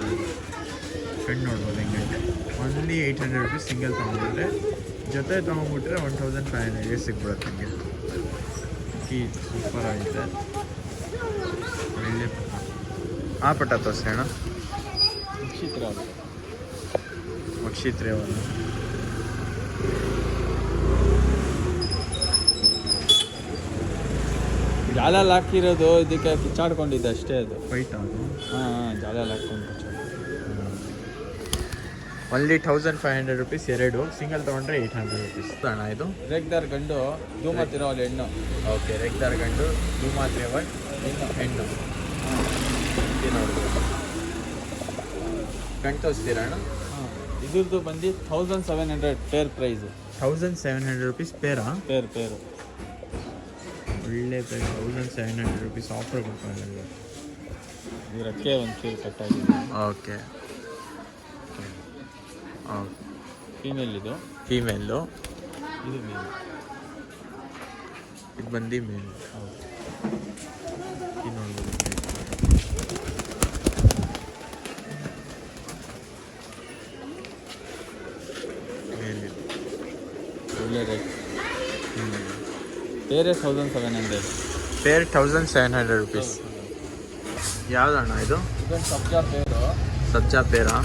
[SPEAKER 1] ಕಣ್ಣು ನೋಡ್ಬೋದು ಹೆಂಗೈತೆ. ಓನ್ಲಿ 800 ರುಪೀಸ್ ಸಿಂಗಲ್ ತೊಗೊಂಡ್ಬಿಟ್ರೆ. ಜೊತೆ ತೊಗೊಂಡ್ಬಿಟ್ರೆ 1500ಗೆ ಸಿಗ್ಬಿಡುತ್ತೆ ನಿಮಗೆ. ಅಕ್ಕಿ ಸೂಪರ್ ಆಗಿದೆ. ಒಳ್ಳೆ ಪಟ್ಟ. ಆ ಪಟ್ಟ ತೋರಿಸಿ ಅಣ್ಣ. ಮಕ್ಷಿತ್ರೆ ಅವರು.
[SPEAKER 2] ಜಾಲಲ್ಲಿ ಹಾಕಿರೋದು ಇದಕ್ಕೆ ಕಿಚ್ಚಾಡ್ಕೊಂಡಿದ್ದೆ ಅಷ್ಟೇ ಅದು.
[SPEAKER 1] ಫೈಟ್ ಅದು.
[SPEAKER 2] ಹಾಂ, ಜಾಲಲ್ಲಿ ಹಾಕ್ಕೊಂಡು
[SPEAKER 1] ಓನ್ಲಿ 1500 ರುಪೀಸ್ ಎರಡು. ಸಿಂಗಲ್ ತೊಗೊಂಡ್ರೆ 800 ರುಪೀಸ್ ಅಣ್ಣ. ಇದು
[SPEAKER 2] ರೇಗ್ದಾರ್ ಗಂಡು, ಧೂಮ ತಿರೋಲ್ ಹೆಣ್ಣು.
[SPEAKER 1] ಓಕೆ, ರೆಗ್ದಾರ್ ಗಂಡು, ಧೂಮಾತ್ರೇವಲ್ ಹೆಣ್ಣು. ನೋಡ್ಬೋದು. ಗಂಟು ತೋರಿಸ್ತೀರಾ ಅಣ್ಣ?
[SPEAKER 2] ಇದ್ರದ್ದು ಬಂದು 1700 ಪೇರ್ ಪ್ರೈಸು.
[SPEAKER 1] 1700 ರುಪೀಸ್ ಪೇರಾ?
[SPEAKER 2] ಪೇರು
[SPEAKER 1] ಒಳ್ಳೆ ಪ್ರೈಸ್. 1700 ರುಪೀಸ್ ಆಫರ್ ಕೊಡ್ತಾರೆ.
[SPEAKER 2] ಇದಕ್ಕೆ ಒಂದು ಚೂರು ಕಟ್ಟಾಗಿದೆ.
[SPEAKER 1] ಓಕೆ,
[SPEAKER 2] ಫೀಮೇಲ್ ಇದು.
[SPEAKER 1] ಫೀಮೇಲು.
[SPEAKER 2] ಇದು ಮೇಲ್.
[SPEAKER 1] ಇದು ಬಂದು ಮೇಲ್.
[SPEAKER 2] ಹೌದು.
[SPEAKER 1] ಇದು ನೋಡ್ಬೋದು. ಮೇಲಿದು
[SPEAKER 2] ಒಳ್ಳೆ ರೇಟ್. ಬೇರೆ 1700.
[SPEAKER 1] Peer 1700 rupees. ಯಾವ್ದಣ್ಣ ಇದು?
[SPEAKER 2] ಇದೊಂದು ಸಬ್ಜಾ ಪೇರು.
[SPEAKER 1] ಸಬ್ಜಾ ಪೇರಾ?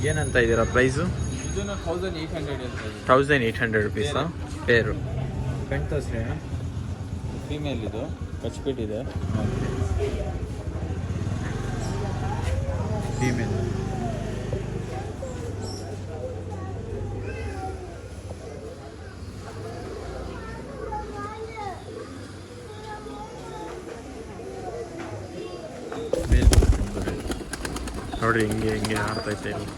[SPEAKER 1] ಏನಂತ ಇದ್ದೀರಾ ಪ್ರೈಸು?
[SPEAKER 2] ಇದನ್ನು 1800 ಇರ್ತದೆ.
[SPEAKER 1] 1800 ರುಪೀಸಾ ಪೇರು? ಕಣ್ಣು ತೋರಿಸ್ರಿ.
[SPEAKER 2] ಫೀಮೇಲ್ ಇದು, ಕಚ್ಬಿಟ್ಟಿದೆ.
[SPEAKER 1] ಫೀಮೇಲ್. ನೋಡ್ರಿ ಹಿಂಗೆ ಆಡ್ತೈತೆ ಇಲ್ಲಿ.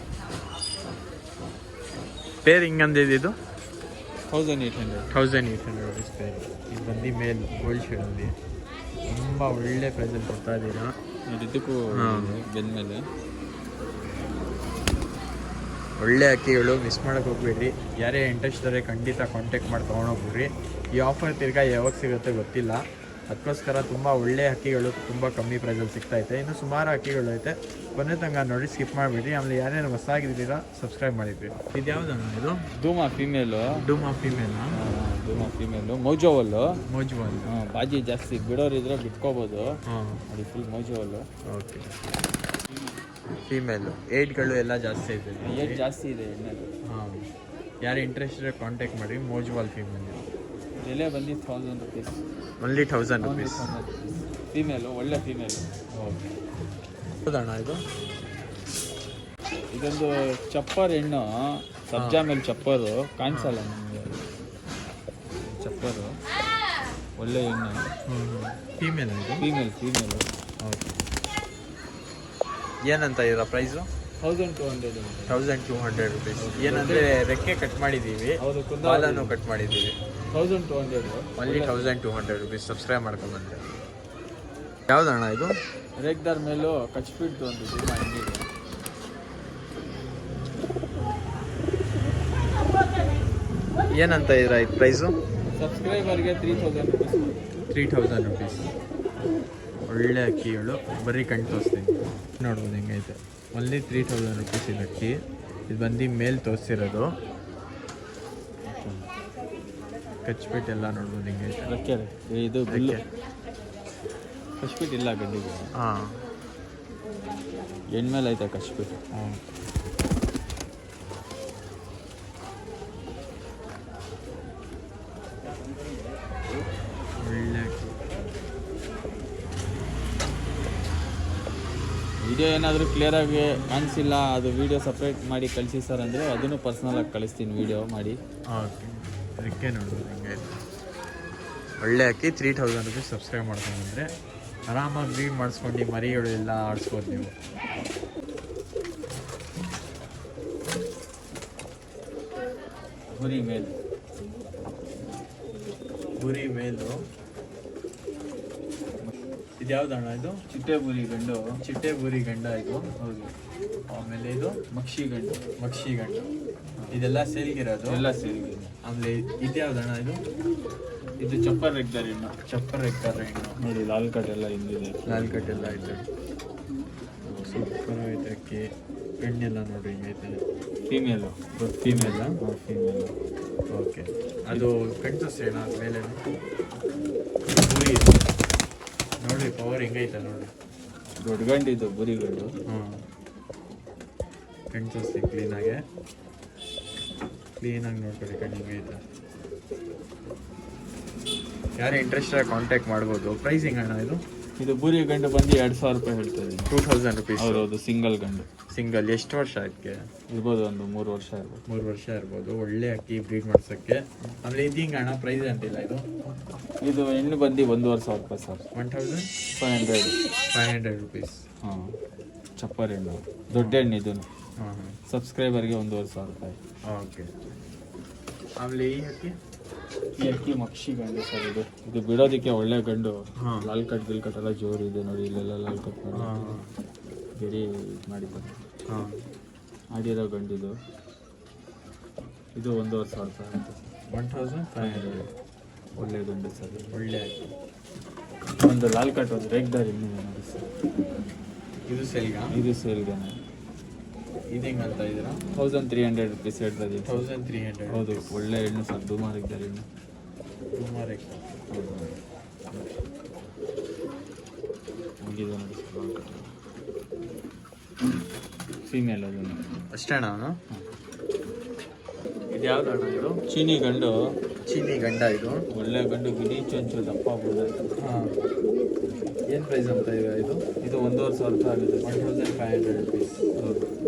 [SPEAKER 1] ಪೇರ್ ಹಿಂಗಂದಿದ್ದು 1800 ರುಪೀಸ್ ಪೇರ್. ಇದು ಬಂದು ಮೇಲ್ ಗೋಲ್ಡ್ ಶೇಡಲ್ಲಿ. ತುಂಬ ಒಳ್ಳೆ ಪ್ರೈಸಲ್ಲಿ ಕೊಡ್ತಾ ಇದ್ದೀರಾ.
[SPEAKER 2] ಇದಕ್ಕೂ ಬೆಂದ್ಮೇಲೆ
[SPEAKER 1] ಒಳ್ಳೆ ಅಕ್ಕಿಗಳು. ಮಿಸ್ ಮಾಡೋಕೆ ಹೋಗ್ಬೇಡಿ. ಯಾರೇ ಇಂಟ್ರೆಸ್ಟ್ ಇದ್ದಾರೆ ಖಂಡಿತ ಕಾಂಟ್ಯಾಕ್ಟ್ ಮಾಡಿ ತೊಗೊಂಡೋಗ್ಬಿಡ್ರಿ. ಈ ಆಫರ್ ತಿರ್ಗಾ ಯಾವಾಗ ಸಿಗುತ್ತೆ ಗೊತ್ತಿಲ್ಲ. ಅದಕ್ಕೋಸ್ಕರ ತುಂಬ ಒಳ್ಳೆ ಅಕ್ಕಿಗಳು ತುಂಬ ಕಮ್ಮಿ ಪ್ರೈಸಲ್ಲಿ ಸಿಗ್ತಾಯಿದೆ. ಇನ್ನು ಸುಮಾರು ಅಕ್ಕಿಗಳು ಐತೆ. ಕೊನೆ ತನಕ ನೋಡಿ, ಸ್ಕಿಪ್ ಮಾಡಿಬಿಡಿ. ಆಮೇಲೆ ಯಾರ್ಯಾರು ಹೊಸಾಗಿದ್ದೀರಾ ಸಬ್ಸ್ಕ್ರೈಬ್ ಮಾಡಿದ್ವಿ. ಇದು ಯಾವ್ದಣ್ಣ ಇದು?
[SPEAKER 2] ಧೂಮ ಫೀಮೇಲು.
[SPEAKER 1] ಧೂಮ ಫೀಮೇಲಾ?
[SPEAKER 2] ಧೂಮ ಫೀಮೇಲು. ಮೋಜೋವಲ್ಲು.
[SPEAKER 1] ಮೋಜುವಲ್.
[SPEAKER 2] ಬಾಜಿ ಜಾಸ್ತಿ ಬಿಡೋರಿದ್ರೆ ಬಿಟ್ಕೋಬೋದು.
[SPEAKER 1] ಹಾಂ,
[SPEAKER 2] ಅದು ಫುಲ್ ಮೋಜೋವಲ್ಲು.
[SPEAKER 1] ಓಕೆ. ಫೀಮೇಲು. ಏಜ್ಗಳು ಎಲ್ಲ ಜಾಸ್ತಿ ಐತೆ.
[SPEAKER 2] ಏಜ್ ಜಾಸ್ತಿ ಇದೆ ಎಣ್ಣೆದು.
[SPEAKER 1] ಹಾಂ, ಯಾರು ಇಂಟ್ರೆಸ್ಟ್ ಇದ್ರೆ ಕಾಂಟ್ಯಾಕ್ಟ್ ಮಾಡಿ. ಮೋಜುವಲ್ ಫೀಮೇಲ್.
[SPEAKER 2] ಬೆಲೆ ಬಂದು 1000 ರುಪೀಸ್.
[SPEAKER 1] Only 1000 rupees.
[SPEAKER 2] ಫೀಮೇಲು, ಒಳ್ಳೆ ಫೀಮೇಲು.
[SPEAKER 1] ಓಕೆ. ಹೌದಣ್ಣ ಇದು?
[SPEAKER 2] ಇದೊಂದು ಚಪ್ಪರ್ ಹೆಣ್ಣು. ಸಬ್ಜಾ ಮೇಲೆ ಚಪ್ಪರು ಕಾಣಿಸಲ್ಲ ನಮಗೆ. ಚಪ್ಪರು ಒಳ್ಳೆ ಹೆಣ್ಣು.
[SPEAKER 1] ಫೀಮೇಲ್ ಇದು?
[SPEAKER 2] ಫೀಮೇಲು.
[SPEAKER 1] ಓಕೆ. ಏನಂತ ಇದರ ಪ್ರೈಸು?
[SPEAKER 2] 1200
[SPEAKER 1] 1200 ರುಪೀಸ್. ಏನಂದರೆ ರೆಕ್ಕೆ ಕಟ್ ಮಾಡಿದ್ದೀವಿ,
[SPEAKER 2] ಹೌದು,
[SPEAKER 1] ಬಾಲನ್ನು ಕಟ್ ಮಾಡಿದ್ದೀವಿ.
[SPEAKER 2] 1200
[SPEAKER 1] ಓನ್ಲಿ 1200 ರುಪೀಸ್. ಸಬ್ಸ್ಕ್ರೈಬ್ ಮಾಡ್ಕೊಂಬಂದ್ರೆ. ಯಾವ್ದಣ್ಣ ಇದು?
[SPEAKER 2] ರೇಗ್ದಾರ್ ಮೇಲೂ ಕಚ್ಬಿಟ್ಟು ತೊಗೊಂಡಿದ್ದೀವಿ ಅಂಗಡಿಗೆ.
[SPEAKER 1] ಏನಂತ ಇದ್ರ ಇದು ಪ್ರೈಸು?
[SPEAKER 2] ಸಬ್ಸ್ಕ್ರೈಬರ್ಗೆ 3000 ರುಪೀಸ್.
[SPEAKER 1] 3000 ರುಪೀಸ್. ಒಳ್ಳೆ ಅಕ್ಕಿಗಳು. ಬರೀ ಕಣ್ ತೋರಿಸ್ತೀನಿ ನೋಡ್ಬೋದು ಹೆಂಗೈತೆ. ಓನ್ಲಿ 3000 ರುಪೀಸ್ ಇದು ಅಕ್ಕಿ. ಇದು ಬಂದು ಮೇಲೆ ತೋರಿಸಿರೋದು. ಕಚ್ಬಿಟ್ಟು ಎಲ್ಲ ನೋಡ್ಬೋದು ಹೆಂಗೈತೆ.
[SPEAKER 2] ರೆಕ್ಕೆ ಇದು ಬಿಲ್ಲು ಕಚ್ಬಿಟ್ಟು ಇಲ್ಲ ಗಡ್ಡಿಗೆ.
[SPEAKER 1] ಹಾಂ,
[SPEAKER 2] ಎಣ್ಮೇಲೆ ಐತೆ ಕಚ್ಬಿಟ್ಟು.
[SPEAKER 1] ಹ್ಞೂ. ಒಳ್ಳೆ ಅಕ್ಕಿ.
[SPEAKER 2] ವಿಡಿಯೋ ಏನಾದರೂ ಕ್ಲಿಯರಾಗಿ ಕಾಣಿಸಿಲ್ಲ, ಅದು ವಿಡಿಯೋ ಸಪ್ರೇಟ್ ಮಾಡಿ ಕಳಿಸಿ ಸರ್ ಅಂದರೆ ಅದನ್ನು ಪರ್ಸ್ನಲಾಗಿ ಕಳಿಸ್ತೀನಿ ವಿಡಿಯೋ ಮಾಡಿ.
[SPEAKER 1] ಓಕೆ, ಅದಕ್ಕೆ ನೋಡ್ಬೋದು ಹೆಂಗೈತೆ. ಒಳ್ಳೆ ಅಕ್ಕಿ. 3000 ರುಪೀಸ್. ಸಬ್ಸ್ಕ್ರೈಬ್ ಮಾಡ್ಕೊಂಡ್ಬಂದರೆ ಆರಾಮಾಗಿ ಬ್ರೀಡ್ ಮಾಡಿಸ್ಕೊಂಡು ಮರಿಗಳು ಎಲ್ಲ ಆಡಿಸ್ಬೋದು ನೀವು.
[SPEAKER 2] ಗುರಿ ಮೇಲೆ
[SPEAKER 1] ಗುರಿ ಮೇಲು. ಇದು ಯಾವ್ದಣ್ಣ ಇದು?
[SPEAKER 2] ಚಿಟ್ಟೆ ಬುರಿ ಗಂಡು.
[SPEAKER 1] ಚಿಟ್ಟೆ ಬೂರಿ ಗಂಡ ಇದು.
[SPEAKER 2] ಹೌದು.
[SPEAKER 1] ಆಮೇಲೆ ಇದು
[SPEAKER 2] ಮಕ್ಷಿ ಗಂಡು.
[SPEAKER 1] ಮಕ್ಷಿ ಗಂಡ. ಇದೆಲ್ಲ ಸೇಲ್ಗಿರೋದು.
[SPEAKER 2] ಎಲ್ಲ ಸೇರಿ.
[SPEAKER 1] ಆಮೇಲೆ ಇದು ಯಾವ್ದಣ್ಣ ಇದು?
[SPEAKER 2] ಇದು ಚಪ್ಪರ್ ರೆಗ್ದಾರ್ ಹೆಣ್ಣು.
[SPEAKER 1] ಚಪ್ಪರ್ ಇರ್ತಾರೆ ಹೆಣ್ಣು.
[SPEAKER 2] ನೋಡಿ ಲಾಲ್ ಕಟ್ ಎಲ್ಲ ಹಿಂದಿದೆ.
[SPEAKER 1] ಲಾಲ್ ಕಟ್ಟೆಲ್ಲ ಐತೆ. ಸೂಪರ್ ಐತೆ ಅಕ್ಕಿ. ಕಣ್ಣೆಲ್ಲ ನೋಡ್ರಿ ಹಿಂಗೈತೆ.
[SPEAKER 2] ಫೀಮೇಲು.
[SPEAKER 1] ಫೀಮೇಲ?
[SPEAKER 2] ಫೀಮೇಲು.
[SPEAKER 1] ಓಕೆ. ಅದು ಕಣ್ಣು ಸೇಣ ಮೇಲೆ ಬುರಿ ನೋಡ್ರಿ, ಪವರ್ ಹೆಂಗೈತೆ ನೋಡಿ.
[SPEAKER 2] ದೊಡ್ಡ ಗಂಡಿದ್ದು ಬುರಿ ಗಂಡು.
[SPEAKER 1] ಹ್ಞೂ, ಕಣ್ಣು ತೋರಿಸ್ತೀನಿ ಕ್ಲೀನಾಗಿ ನೋಡ್ಕೊಳ್ಳಿ. ಕಣ್ಣು ಹಿಂಗೈತೆ. ಯಾರೇ ಇಂಟ್ರೆಸ್ಟ್ ಕಾಂಟ್ಯಾಕ್ಟ್ ಮಾಡ್ಬೋದು. ಪ್ರೈಸಿಂಗ್ ಅಣ್ಣ ಇದು?
[SPEAKER 2] ಇದು ಬುರಿ ಗಂಡು ಬಂದು 2000 ರೂಪಾಯಿ ಹೇಳ್ತಾ ಇದ್ದೀನಿ.
[SPEAKER 1] 2000 ರುಪೀಸ್.
[SPEAKER 2] ಹೌದು, ಸಿಂಗಲ್ ಗಂಡು.
[SPEAKER 1] ಸಿಂಗಲ್. ಎಷ್ಟು ವರ್ಷ ಅದಕ್ಕೆ?
[SPEAKER 2] ಇರ್ಬೋದು, ಒಂದು 3 ವರ್ಷ ಇರ್ಬೋದು.
[SPEAKER 1] 3 ವರ್ಷ ಇರ್ಬೋದು. ಒಳ್ಳೆ ಅಕ್ಕಿ ಬ್ರೀಡ್ ಮಾಡ್ಸೋಕ್ಕೆ. ಆಮೇಲೆ ಇದು ಹಿಂಗೆ ಅಣ್ಣ ಪ್ರೈಸ್ ಅಂತಿಲ್ಲ ಇದು?
[SPEAKER 2] ಇದು ಹೆಣ್ಣು ಬಂದು 1500 ರೂಪಾಯಿ ಸರ್.
[SPEAKER 1] 1500 ರುಪೀಸ್.
[SPEAKER 2] ಹಾಂ, ಚಪ್ಪರ್ ಹೆಣ್ಣು. ದೊಡ್ಡ ಹೆಣ್ಣು ಇದು.
[SPEAKER 1] ಹಾಂ ಹಾಂ.
[SPEAKER 2] ಸಬ್ಸ್ಕ್ರೈಬರ್ಗೆ 1500 ರೂಪಾಯಿ.
[SPEAKER 1] ಓಕೆ. ಆಮೇಲೆ ಈ ಅಕ್ಕಿ?
[SPEAKER 2] ಈ ಅಕ್ಕಿ ಮಕ್ಷಿ ಗಂಡು ಸರ್. ಇದು ಬಿಡೋದಕ್ಕೆ ಒಳ್ಳೆ ಗಂಡು.
[SPEAKER 1] ಹಾಂ.
[SPEAKER 2] ಲಾಲ್ ಕಟ್ ಗಿಲ್ ಕಟ್ ಎಲ್ಲ ಜೋರು ಇದೆ ನೋಡಿ. ಇಲ್ಲೆಲ್ಲ ಲಾಲ್ ಕಟ್ ಮಾಡಿ
[SPEAKER 1] ಹಾಂ
[SPEAKER 2] ಗೆರಿ ಮಾಡಿದ್ದಾರೆ.
[SPEAKER 1] ಹಾಂ.
[SPEAKER 2] ಮಾಡಿರೋ ಗಂಡಿದು. ಇದು 1500 ರೂಪಾಯಿ ಅಂತ.
[SPEAKER 1] 1500.
[SPEAKER 2] ಒಳ್ಳೆ ಗಂಡು ಸರ್.
[SPEAKER 1] ಒಳ್ಳೆ ಅಕ್ಕಿ.
[SPEAKER 2] ಒಂದು ಲಾಲ್ ಕಟ್, ಒಂದು ರೇಗ್ದಾರ್ ಇನ್ನಿದೆ ನೋಡಿ ಸರ್.
[SPEAKER 1] ಇದು ಸೇಲ್ಗಾ?
[SPEAKER 2] ಇದು ಸೇಲ್ಗೇನೆ.
[SPEAKER 1] ಇದು ಹೆಂಗಂತ ಇದ್ದೀರಾ?
[SPEAKER 2] 1300 ರುಪೀಸ್ ಹೇಳ್ತಾ ಇದ್ದೀನಿ.
[SPEAKER 1] 1300.
[SPEAKER 2] ಹೌದು, ಒಳ್ಳೆ ಹೆಣ್ಣು ಸರ್. ದುಮಾರ್ ಇದ್ದಾರೆ ಹೆಣ್ಣು.
[SPEAKER 1] ಸುಮಾರು ಅಕ್ಕಿ.
[SPEAKER 2] ಹೌದು, ಹಂಗಿದೆ ನೋಡಿ ಸರ್. ಫೀಮೇಲ್ ಅದು.
[SPEAKER 1] ಅಷ್ಟೇ ಅಣ್ಣ? ಇದು ಯಾವ್ದು ಅಣ್ಣ ಇದು?
[SPEAKER 2] ಚೀನಿ ಗಂಡು.
[SPEAKER 1] ಚೀನಿ ಗಂಡ ಇದು.
[SPEAKER 2] ಒಳ್ಳೆ ಗಂಡು. ಗಿಡಿ ಚೊಂಚು ದಪ್ಪ ಆಗ್ಬೋದು.
[SPEAKER 1] ಹಾಂ. ಏನು ಪ್ರೈಸ್ ಅಂತ ಇದೆ ಇದು?
[SPEAKER 2] ಇದು 1500 ರೂಪಾಯಿ ಆಗಿದೆ.
[SPEAKER 1] 1500 ರುಪೀಸ್.
[SPEAKER 2] ಹೌದು,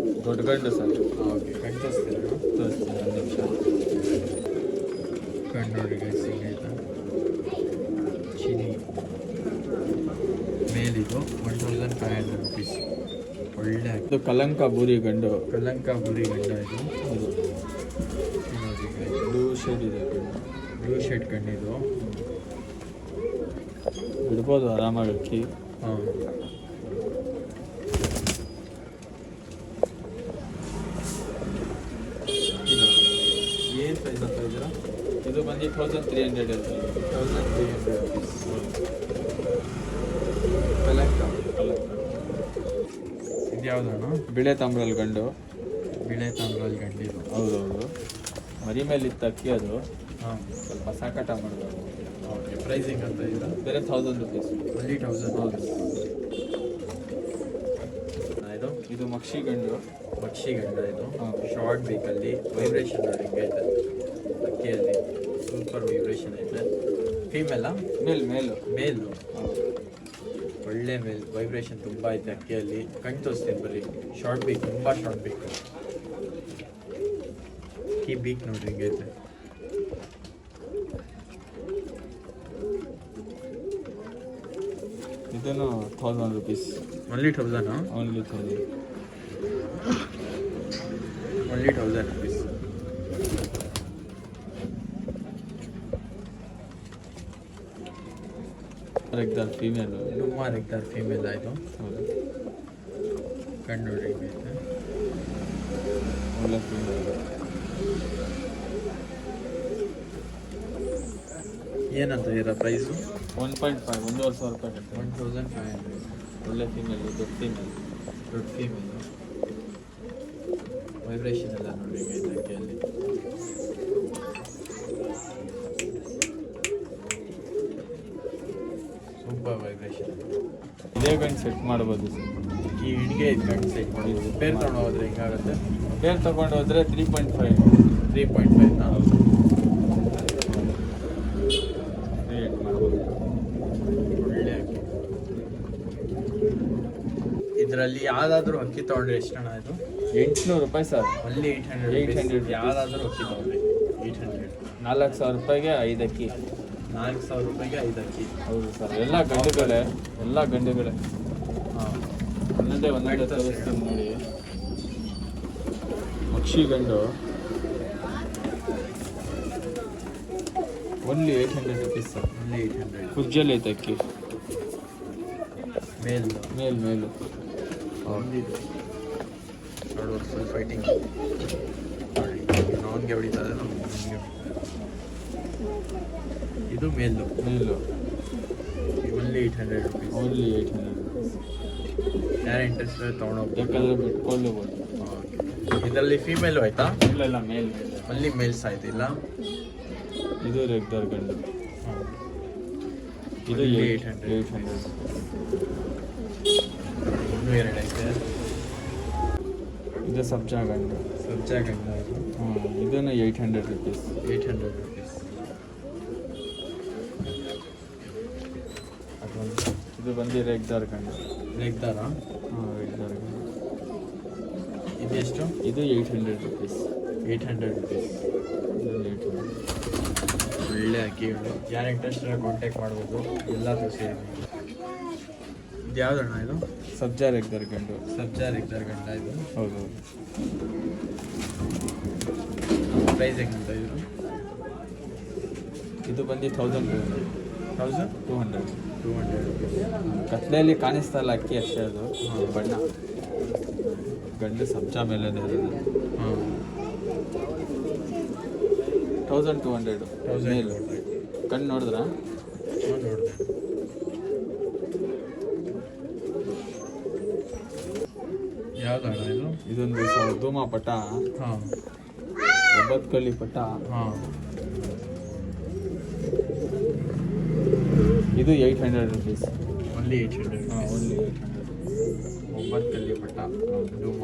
[SPEAKER 2] ದೊಡ್ಡ ಗಂಡು ಸರ್.
[SPEAKER 1] ಓಕೆ. ಕಣ್ಣು ತೋರಿಸ್ತೀರಾ?
[SPEAKER 2] ತೋರಿಸ್ತೀನಿ, ಒಂದು ನಿಮಿಷ.
[SPEAKER 1] ಕಣ್ಣು ನೋಡಿ ಗೈಸ್ ಹಿಂಗೈತಾ. ಚೀನಿ ಮೇಲಿದು 1500 ರುಪೀಸ್. ಒಳ್ಳೆ
[SPEAKER 2] ಇದು ಕಲಂಕ ಬೂರಿ ಗಂಡು.
[SPEAKER 1] ಕಲಂಕ ಬುರಿ ಗಂಡ ಇದು.
[SPEAKER 2] ಹೌದು,
[SPEAKER 1] ನೋಡಿ ಗೈಸ್,
[SPEAKER 2] ಬ್ಲೂ ಶೇಡ್ ಇದೆ ಗಂಡು.
[SPEAKER 1] ಬ್ಲೂ ಶೇಡ್ ಕಣ್ಣಿದು.
[SPEAKER 2] ಬಿಡ್ಬೋದು ಆರಾಮಾಗಿ ಅಕ್ಕಿ.
[SPEAKER 1] ಹಾಂ. ಏನು ಪ್ರೈಸ್ ಅಂತ ಇದ್ದೀರಾ?
[SPEAKER 2] ಇದು ಬಂದು 1300 ಹೇಳ್ತಾರೆ.
[SPEAKER 1] 1300 ರುಪೀಸ್. ಕಲಂಕ. ಇದು ಯಾವ್ದಣ್ಣ?
[SPEAKER 2] ಬಿಳೆ ತಾಮ್ರಲ್ಲಿ ಗಂಡು.
[SPEAKER 1] ಬಿಳೆ ತಾಮ್ರಲ್ಲಿ ಗಂಡಿದು.
[SPEAKER 2] ಹೌದೌದು, ಮರಿ ಮೇಲೆ ಇತ್ತು ಅಕ್ಕಿ. ಅದು
[SPEAKER 1] ಹಾಂ.
[SPEAKER 2] ಸ್ವಲ್ಪ ಸಾಕಾಟ ಮಾಡಬೇಕು.
[SPEAKER 1] ಓಕೆ. ಪ್ರೈಸಿಂಗ್ ಅಂತ ಇದ್ದೀರಾ?
[SPEAKER 2] ಬೇರೆ 1000 ರುಪೀಸ್.
[SPEAKER 1] ಓನ್ಲಿ 1000.
[SPEAKER 2] ಹೌದು.
[SPEAKER 1] ಇದು
[SPEAKER 2] ಇದು ಮಕ್ಷಿ ಗಂಡು.
[SPEAKER 1] ಮಕ್ಷಿ ಗಂಡ ಇದು.
[SPEAKER 2] ಹಾಂ.
[SPEAKER 1] ಶಾರ್ಟ್ ಬೇಕಲ್ಲಿ. ವೈಬ್ರೇಷನ್ ನೋಡಿ ಹಿಂಗೈತೆ ಅಕ್ಕಿಯಲ್ಲಿ. ಸೂಪರ್ ವೈಬ್ರೇಷನ್ ಐತೆ. ಫೀಮೇಲಾ?
[SPEAKER 2] ಮೇಲು.
[SPEAKER 1] ಮೇಲು. ಒಳ್ಳೆ ಮೇಲ್. ವೈಬ್ರೇಷನ್ ತುಂಬ ಐತೆ ಅಕ್ಕಿಯಲ್ಲಿ. ಕಣ್ಣು ತೋರಿಸ್ತೀನಿ ಬರೀ. ಶಾರ್ಟ್ ಬೀಕ್, ತುಂಬ ಶಾರ್ಟ್ ಬೀಕ್. ಅಕ್ಕಿ ಬೀಕ್ ನೋಡ್ರಿ ಹಿಂಗೈತೆ.
[SPEAKER 2] ಇದನ್ನು 1000 rupees.
[SPEAKER 1] Only 1000.
[SPEAKER 2] Only 1000.
[SPEAKER 1] Only 1000 rupees.
[SPEAKER 2] ರೆಗ್ದಾರ್ ಫೀಮೇಲು.
[SPEAKER 1] ಡುಮ್ಮಾ ರೆಗ್ದಾರ್ ಫೀಮೇಲ್ ಆಯಿತು.
[SPEAKER 2] ಹೌದು,
[SPEAKER 1] ಕಣ್ಣು ನೋಡ್ರಿ ಹಿಂಗೈತೆ.
[SPEAKER 2] ಒಳ್ಳೆ ಫೀಮೇಲ್.
[SPEAKER 1] ಏನಂತ ಇದರ ಪ್ರೈಸು?
[SPEAKER 2] 1.5, 1,500 ರೂಪಾಯಿ ಕಟ್ತಾರೆ.
[SPEAKER 1] 1500.
[SPEAKER 2] ಒಳ್ಳೆ ಫೀಮೇಲು, ದೊಡ್ಡ ಫೀಮೇಲ್.
[SPEAKER 1] ದೊಡ್ಡ ಫೀಮೇಲು. ವೈಬ್ರೇಷನ್ ಎಲ್ಲ ನೋಡಿ ಹಿಂಗೈತೆ ಅಲ್ಲಿ. Super vibration.
[SPEAKER 2] ಇದೇ ಗಂಟು ಸೆಟ್ ಮಾಡ್ಬೋದು ಸರ್.
[SPEAKER 1] ಈ ಹಿಡಿಗೆ ಇದು ಗಂಟು ಸೆಟ್ ಮಾಡ್ಬೋದು. ಪೇರ್ ತೊಗೊಂಡು ಹೋದ್ರೆ ಹಿಂಗಾಗುತ್ತೆ.
[SPEAKER 2] ಬೇರೆ ತೊಗೊಂಡು ಹೋದರೆ 3.5.
[SPEAKER 1] 3.5
[SPEAKER 2] ಹೌದು, ರೇಟ್ ಮಾಡ್ಬೋದು.
[SPEAKER 1] ಒಳ್ಳೆ ಅಕ್ಕಿ. ಇದರಲ್ಲಿ ಯಾವುದಾದ್ರೂ ಅಕ್ಕಿ ತೊಗೊಂಡ್ರೆ ಎಷ್ಟು ಹಣ ಇದು?
[SPEAKER 2] 800 ರೂಪಾಯಿ ಸರ್.
[SPEAKER 1] ಒನ್ಲಿ 800
[SPEAKER 2] 800
[SPEAKER 1] ಯಾವುದಾದ್ರೂ ಅಕ್ಕಿ ತೊಗೊಂಡ್ರಿ 800.
[SPEAKER 2] 4,000 ರೂಪಾಯಿಗೆ 5 ಅಕ್ಕಿ.
[SPEAKER 1] 4,000 ರೂಪಾಯಿಗೆ 5 ಅಕ್ಕಿ.
[SPEAKER 2] ಹೌದು ಸರ್, ಎಲ್ಲ ಗಂಡುಗಳೇ, ಎಲ್ಲ ಗಂಡುಗಳೇ.
[SPEAKER 1] ಹಾಂ,
[SPEAKER 2] ಒಂದೊಂದೇ ತೋರಿಸ್ತೀನಿ ನೋಡಿ. ಪಕ್ಷಿ ಗಂಡು ಓನ್ಲಿ 800 ರುಪೀಸ್ ಸರ್.
[SPEAKER 1] ಒನ್ಲಿ 800.
[SPEAKER 2] ಕುಜ್ಜಲ್ಲಿ ಐತೆ ಅಕ್ಕಿ.
[SPEAKER 1] ಮೇಲ್
[SPEAKER 2] ಮೇಲು
[SPEAKER 1] ನೋಡುವ ಫುಲ್ ಫೈಟಿಂಗ್ ನೋಡಿ. ಅವನಿಗೆ ಹೊಡಿತಾರೆ, ನಮಗೆ. ಇದು ಮೇಲು ಓನ್ಲಿ 800 ರುಪೀಸ್.
[SPEAKER 2] Only 800 rupees.
[SPEAKER 1] ಯಾರು ಇಂಟ್ರೆಸ್ಟ್ ತೊಗೊಂಡೋಗ್ಬೇಕು,
[SPEAKER 2] ಬೇಕಾದ್ರೆ ಬಿಟ್ಕೊಳ್ಳಬಹುದು.
[SPEAKER 1] ಇದರಲ್ಲಿ ಫೀಮೇಲು ಆಯ್ತಾ?
[SPEAKER 2] ಇಲ್ಲ ಮೇಲ್.
[SPEAKER 1] Only mails ಆಯ್ತಿಲ್ಲ.
[SPEAKER 2] ಇದು ರೆಗ್ದಾರ್ ಗಂಡು. ಇದು
[SPEAKER 1] Only
[SPEAKER 2] 800
[SPEAKER 1] 800. ಇನ್ನೂ 2 ಐತೆ.
[SPEAKER 2] ಇದು ಸಬ್ಜಾ ಗಂಡು.
[SPEAKER 1] ಸಬ್ಜಾ ಗಂಡ ಇದು.
[SPEAKER 2] ಇದನ್ನು 800 ರುಪೀಸ್.
[SPEAKER 1] 800 ರುಪೀಸ್.
[SPEAKER 2] ಇದು ಬಂದು ರೆಗ್ದಾರ್ ಗಂಡು.
[SPEAKER 1] ಲೆಗ್ದಾರ.
[SPEAKER 2] ರೆಗ್ದಾರ್ ಗಂಡು.
[SPEAKER 1] ಇದೆಷ್ಟು?
[SPEAKER 2] ಇದು 800 ರುಪೀಸ್.
[SPEAKER 1] 800 ರುಪೀಸ್.
[SPEAKER 2] ಇದೊಂದು 800.
[SPEAKER 1] ಒಳ್ಳೆ ಅಕ್ಕಿಗಳು. ಯಾರು ಇಂಟ್ರೆಸ್ಟ್ ಕಾಂಟ್ಯಾಕ್ಟ್ ಮಾಡ್ಬೋದು. ಎಲ್ಲ ಸೇರಿ. ಇದು ಯಾವ್ದಣ್ಣ ಇದು?
[SPEAKER 2] ಸಬ್ಜಾ ರೆಗ್ದಾರ್ ಗಂಡು.
[SPEAKER 1] ಸಬ್ಜಾ ರೆಗ್ದಾರ್ ಗಂಡ ಇದು.
[SPEAKER 2] ಹೌದು.
[SPEAKER 1] ಪ್ರೈಸ್ ಹೆಂಗಂತ ಇದು?
[SPEAKER 2] ಇದು ಬಂದು 1200.
[SPEAKER 1] 1200 ರುಪೀಸ್.
[SPEAKER 2] ಕತ್ಲೆಯಲ್ಲಿ ಕಾಣಿಸ್ತಾ ಇಲ್ಲ ಅಕ್ಕಿ ಅಷ್ಟೇ, ಅದು ಬಣ್ಣ. ಗಂಡು ಸಬ್ಜಾ ಮೇಲೆ ಇರೋದು.
[SPEAKER 1] ಹಾಂ,
[SPEAKER 2] 1200.
[SPEAKER 1] 1200.
[SPEAKER 2] ಕಣ್ಣು ನೋಡಿದ್ರಾ?
[SPEAKER 1] ನೋಡಿದೆ. ಯಾವ್ದಣ್ಣ ಇದು?
[SPEAKER 2] ಇದೊಂದು ಧೂಮ ಪಟ.
[SPEAKER 1] ಹಾಂ
[SPEAKER 2] 9 ಕಳ್ಳಿ ಪಟ.
[SPEAKER 1] ಹಾಂ.
[SPEAKER 2] ಇದು 800 ರುಪೀಸ್.
[SPEAKER 1] ಓನ್ಲಿ 800.
[SPEAKER 2] ಓನ್ಲಿ 800.
[SPEAKER 1] 9 ಕಲ್ಲಿ ಪಟ್ಟ ಧೂಮ.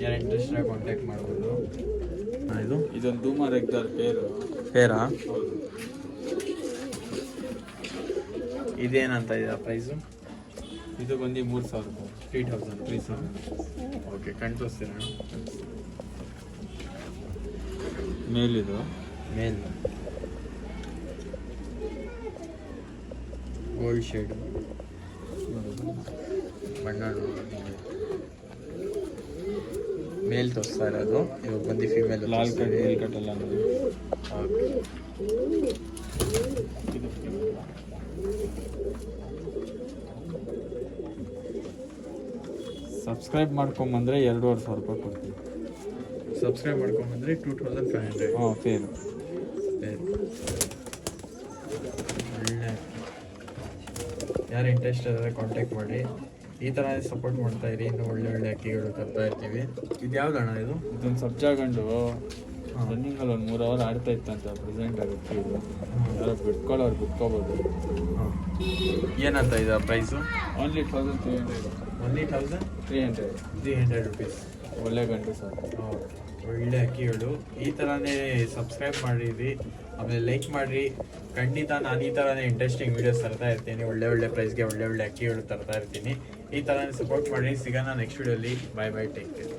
[SPEAKER 1] ಯಾರು ಇಂಟ್ರೆಸ್ಟ್ ಕಾಂಟ್ಯಾಕ್ಟ್ ಮಾಡ್ಬೋದು. ಇದು
[SPEAKER 2] ಇದೊಂದು ಧೂಮ ರೆಗ್ದಾರ್
[SPEAKER 1] ಪೇರಾ.
[SPEAKER 2] ಹೌದು.
[SPEAKER 1] ಇದೇನಂತ ಇದೆ ಪ್ರೈಸು?
[SPEAKER 2] ಇದು ಬಂದು 3000 ರೂಪಾಯಿ.
[SPEAKER 1] 3000. ಓಕೆ, ಕಣ್ ತೋರಿಸ್ತೀರಾ?
[SPEAKER 2] ಮೇಲಿದು
[SPEAKER 1] ಮೇಲ್ ಗೋಲ್ಡ್ ಶೇಡ್ ಬಣ್ಣ ನೋಡಿ. ಮೇಲ್ ತೋರಿಸ್ತಾ ಇರೋದು. ಇವಾಗ ಬಂದು ಫೀಮೇಲ್.
[SPEAKER 2] ಲಾಲ್ ಕಟ್ ನೀಲ್ ಕಟ್ ಎಲ್ಲ ನೋಡಿ.
[SPEAKER 1] ಓಕೆ.
[SPEAKER 2] ಇದು ಸಬ್ಸ್ಕ್ರೈಬ್ ಮಾಡ್ಕೊಂಬಂದ್ರೆ 2,500 ರೂಪಾಯಿ ಕೊಡ್ತೀವಿ.
[SPEAKER 1] ಸಬ್ಸ್ಕ್ರೈಬ್ ಮಾಡ್ಕೊಂಬಂದ್ರೆ 2500.
[SPEAKER 2] ಹಾಂ, ಫೇರು.
[SPEAKER 1] ಒಳ್ಳೆ. ಯಾರು ಇಂಟ್ರೆಸ್ಟ್ ಆದರೆ ಕಾಂಟ್ಯಾಕ್ಟ್ ಮಾಡಿ. ಈ ಥರ ಸಪೋರ್ಟ್ ಮಾಡ್ತಾ ಇರಿ. ಇನ್ನೂ ಒಳ್ಳೆ ಅಕ್ಕಿಗಳು ತರ್ತಾ ಇರ್ತೀವಿ. ಇದು ಯಾವ್ದಣ್ಣ ಇದು?
[SPEAKER 2] ಇದೊಂದು ಸಬ್ಜಾ ಗಂಡು. ರನ್ನಿಂಗಲ್ಲಿ ಒಂದು 3 ಅವರ್ ಆಡ್ತಾ ಇತ್ತಂತ. ಪ್ರೆಸೆಂಟ್ ಆಗುತ್ತೆ. ಇದು ಯಾರೋ ಬಿಟ್ಕೊಳ್ಳೋರು ಬಿಟ್ಕೋಬೋದು.
[SPEAKER 1] ಹಾಂ. ಏನಂತ ಇದೆ ಪ್ರೈಸು?
[SPEAKER 2] ಓನ್ಲಿ 1300.
[SPEAKER 1] Only 1300 rupees.
[SPEAKER 2] ಒಳ್ಳೆ ಗಂಡು ಸರ್.
[SPEAKER 1] ಒಳ್ಳೆ ಅಕ್ಕಿಗಳು. ಈ ಥರನೇ ಸಬ್ಸ್ಕ್ರೈಬ್ ಮಾಡಿರಿ, ಆಮೇಲೆ ಲೈಕ್ ಮಾಡಿರಿ. ಖಂಡಿತ ನಾನು ಈ ಥರನೇ ಇಂಟ್ರೆಸ್ಟಿಂಗ್ ವೀಡಿಯೋಸ್ ತರ್ತಾ ಇರ್ತೀನಿ. ಒಳ್ಳೆ ಪ್ರೈಸ್ಗೆ ಒಳ್ಳೆ ಅಕ್ಕಿಗಳು ತರ್ತಾ ಇರ್ತೀನಿ. ಈ ಥರನೇ ಸಪೋರ್ಟ್ ಮಾಡಿ. ಸಿಗೋಣ ನೆಕ್ಸ್ಟ್ ವೀಡಿಯೋಲಿ. Bye take care.